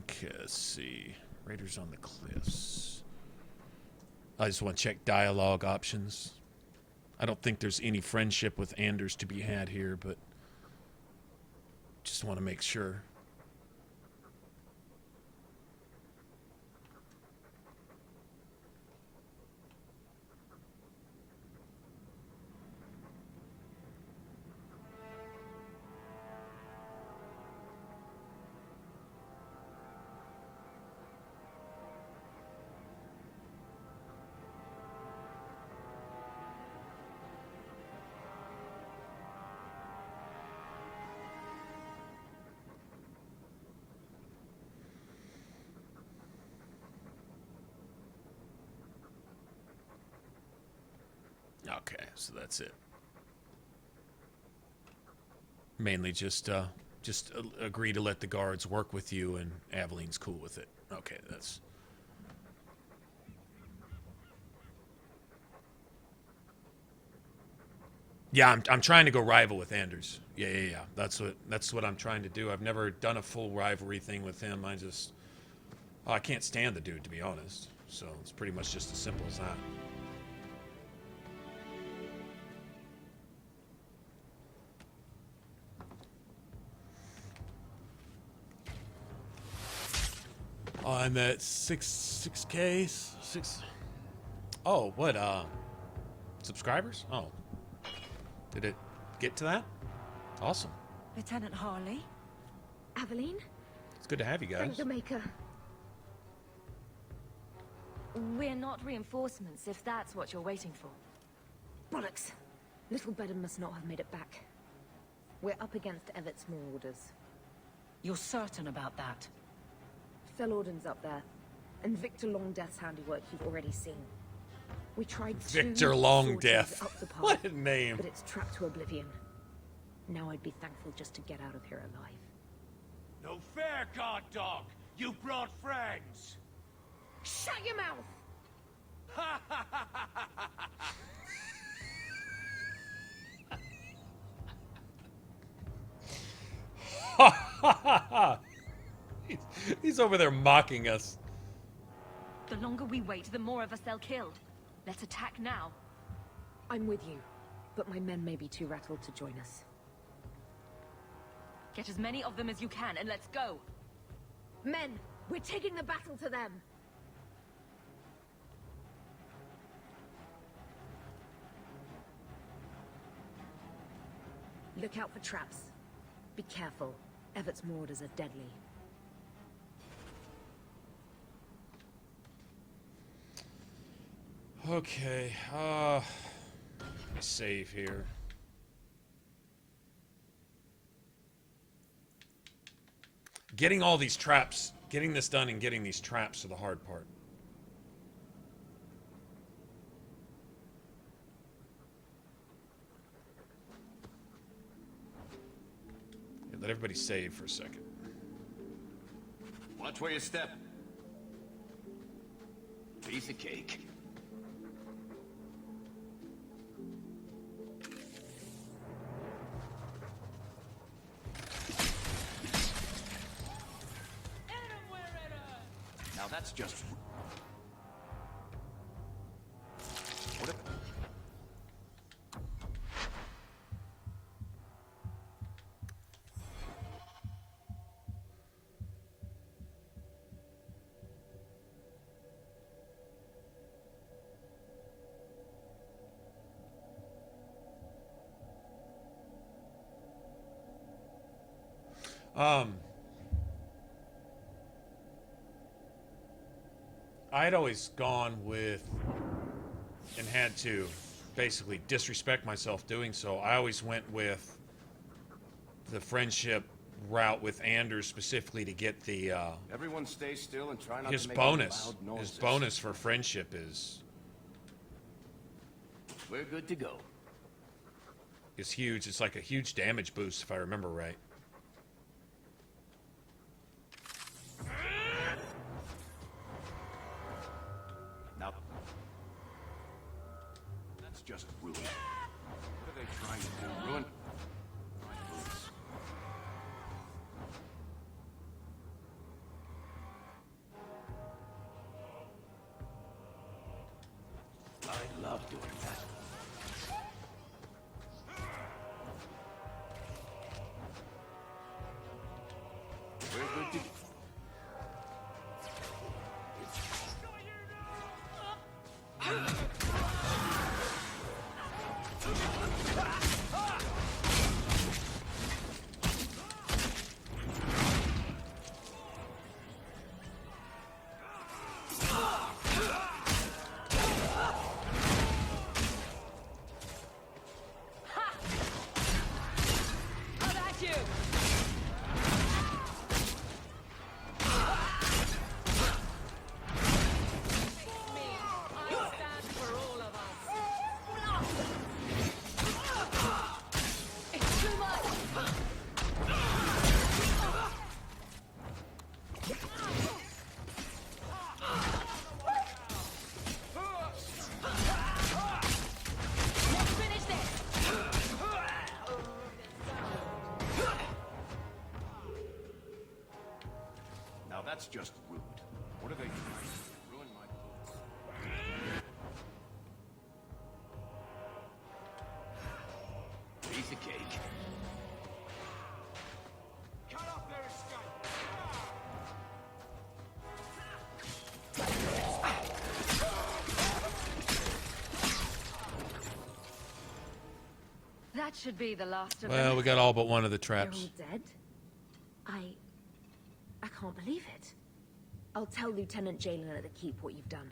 Okay, let's see. Raiders on the cliffs. I just want to check dialogue options. I don't think there's any friendship with Anders to be had here, but just want to make sure. Okay, so that's it. Mainly just agree to let the guards work with you, and Aveline's cool with it. Okay, that's... Yeah, I'm trying to go rival with Anders. Yeah. That's what I'm trying to do. I've never done a full rivalry thing with him. I can't stand the dude, to be honest. So it's pretty much just as simple as that. I'm at 6K. Oh, what? Subscribers? Oh, did it get to that? Awesome. Lieutenant Harley? Aveline? It's good to have you guys. Thank the Maker. We're not reinforcements, if that's what you're waiting for. Bollocks! Little Bedder must not have made it back. We're up against Evert's more orders. You're certain about that? Felorden's up there, and Victor Longdeath's handiwork you've already seen. We tried Victor two Longdeath. sorties up the path, What a name. but it's trapped to oblivion. Now I'd be thankful just to get out of here alive. No fair, guard dog! You brought friends! Shut your mouth! He's over there mocking us. The longer we wait, the more of us they'll kill. Let's attack now. I'm with you, but my men may be too rattled to join us. Get as many of them as you can, and let's go. Men, we're taking the battle to them! Look out for traps. Be careful. Evert's marauders are deadly. Okay, let me save here. Getting all these traps, getting this done and getting these traps are the hard part. Yeah, let everybody save for a second. Watch where you step. Piece of cake. Now that's just... What if... I'd always gone with and had to basically disrespect myself doing so. I always went with the friendship route with Anders specifically to get the Everyone stay still and try not his to make any bonus. loud noises. His bonus for friendship is We're good to go. huge. It's like a huge damage boost if I remember right. Now... That's just ruin. What are they trying to do? Ruin... my boots. I love doing that. We're good to... That's just rude. What are they trying to do? Ruin my boots. Piece of cake. Cut off their escape. That should be the last of Well, them. we got all but one of the They're traps. all dead? I can't believe it. I'll tell Lieutenant Jalen at the Keep what you've done.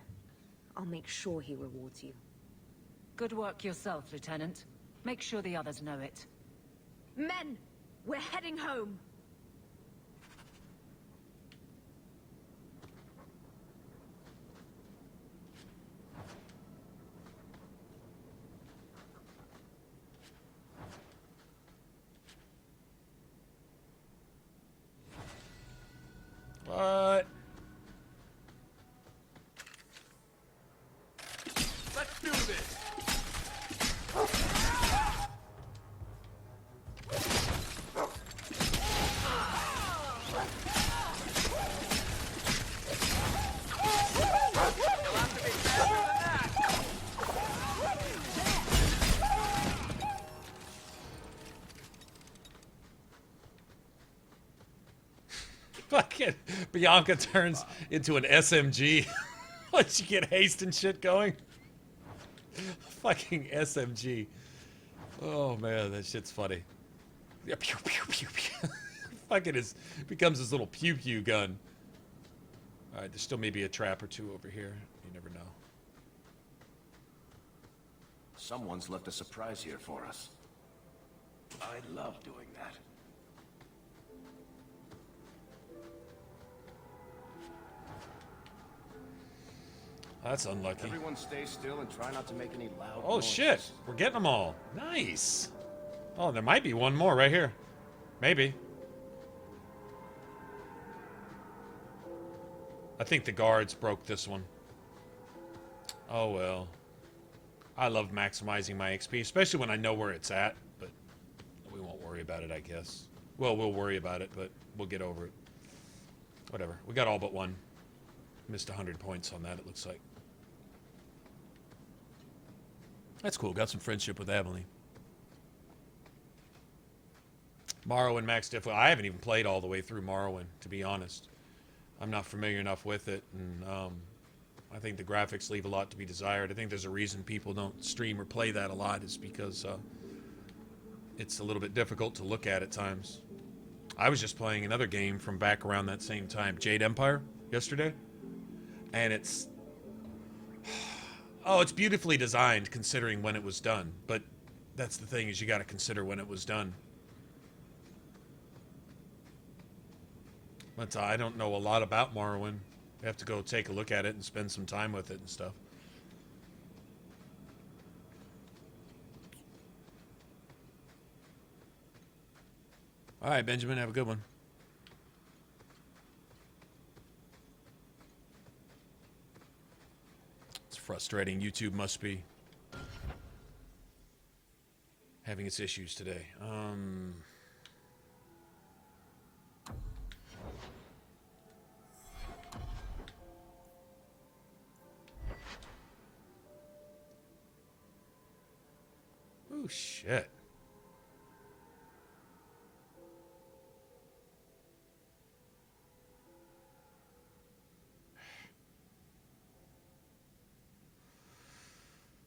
I'll make sure he rewards you. Good work yourself, Lieutenant. Make sure the others know it. Men! We're heading home! What? Let's do this! Fucking Bianca turns into an SMG. Once you get haste and shit going. Fucking SMG. Oh man, that shit's funny. Yeah, pew pew pew pew. Fucking becomes his little pew pew gun. Alright, there still may be a trap or two over here. You never know. Someone's left a surprise here for us. I love doing that. That's unlucky. Everyone stay still and try not to make any loud Oh noises. shit, we're getting them all. Nice. Oh, there might be one more right here. Maybe. I think the guards broke this one. Oh well. I love maximizing my XP, especially when I know where it's at, but we won't worry about it, I guess. Well, we'll worry about it, but we'll get over it. Whatever. We got all but one. Missed 100 points on that, it looks like. That's cool. Got some friendship with Emily. Morrowind Max Diff. Well, I haven't even played all the way through Morrowind, to be honest. I'm not familiar enough with it, and I think the graphics leave a lot to be desired. I think there's a reason people don't stream or play that a lot is because it's a little bit difficult to look at times. I was just playing another game from back around that same time, Jade Empire, yesterday, and it's... Oh, it's beautifully designed considering when it was done, but that's the thing is you got to consider when it was done. But I don't know a lot about Morrowind. I have to go take a look at it and spend some time with it and stuff. All right, Benjamin, have a good one. It's frustrating. YouTube must be having its issues today. Oh, shit.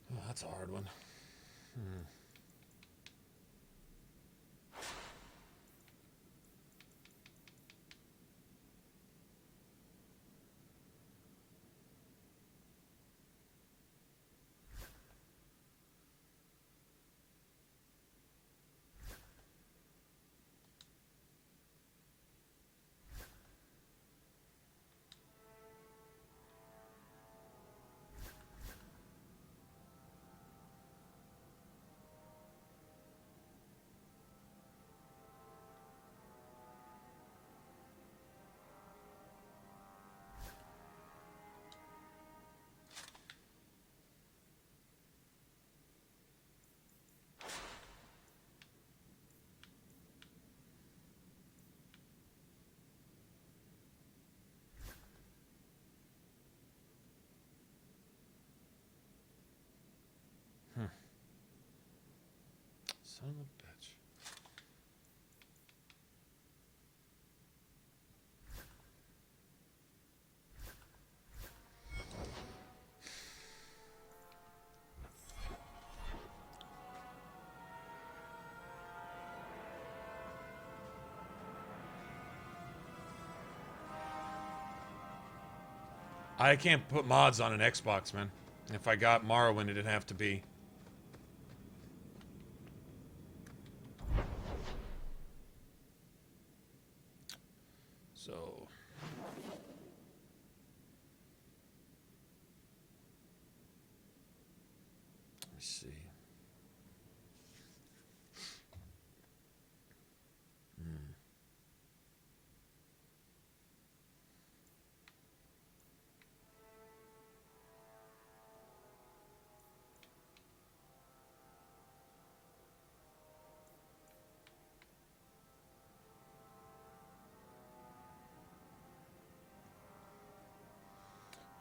Oh, that's a hard one. Son of a bitch. I can't put mods on an Xbox, man. If I got Morrowind, it'd have to be. So. Let me see.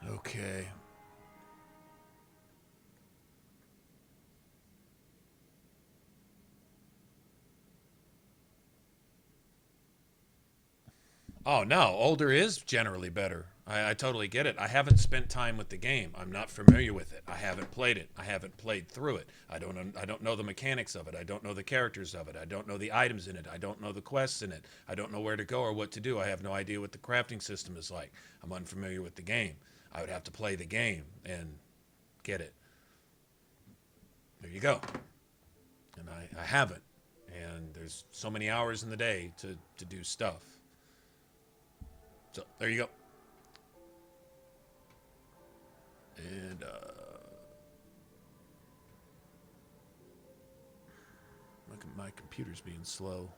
Okay. Oh, no. Older is generally better. I totally get it. I haven't spent time with the game. I'm not familiar with it. I haven't played it. I haven't played through it. I don't know the mechanics of it. I don't know the characters of it. I don't know the items in it. I don't know the quests in it. I don't know where to go or what to do. I have no idea what the crafting system is like. I'm unfamiliar with the game. I would have to play the game and get it. There you go. And I haven't. And there's so many hours in the day to do stuff. So, there you go. And, my computer's being slow.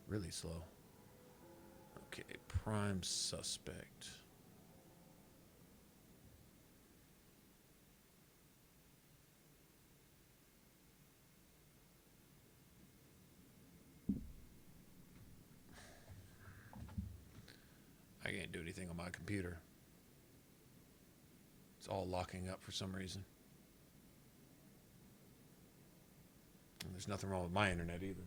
Really slow. Okay, prime suspect. I can't do anything on my computer. It's all locking up for some reason. And there's nothing wrong with my internet either.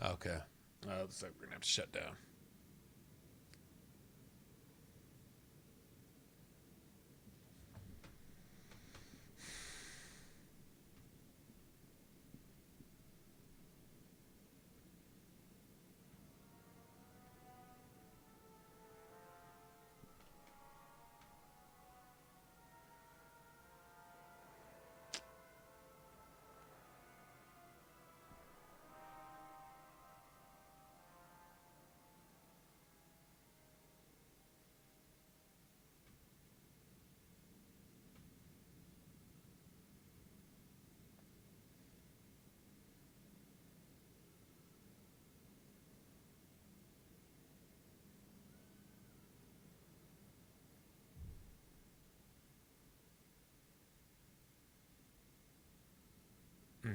Okay. Looks like we're gonna have to shut down.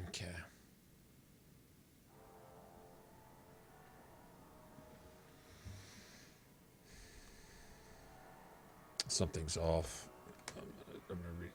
Okay. Something's off. I'm gonna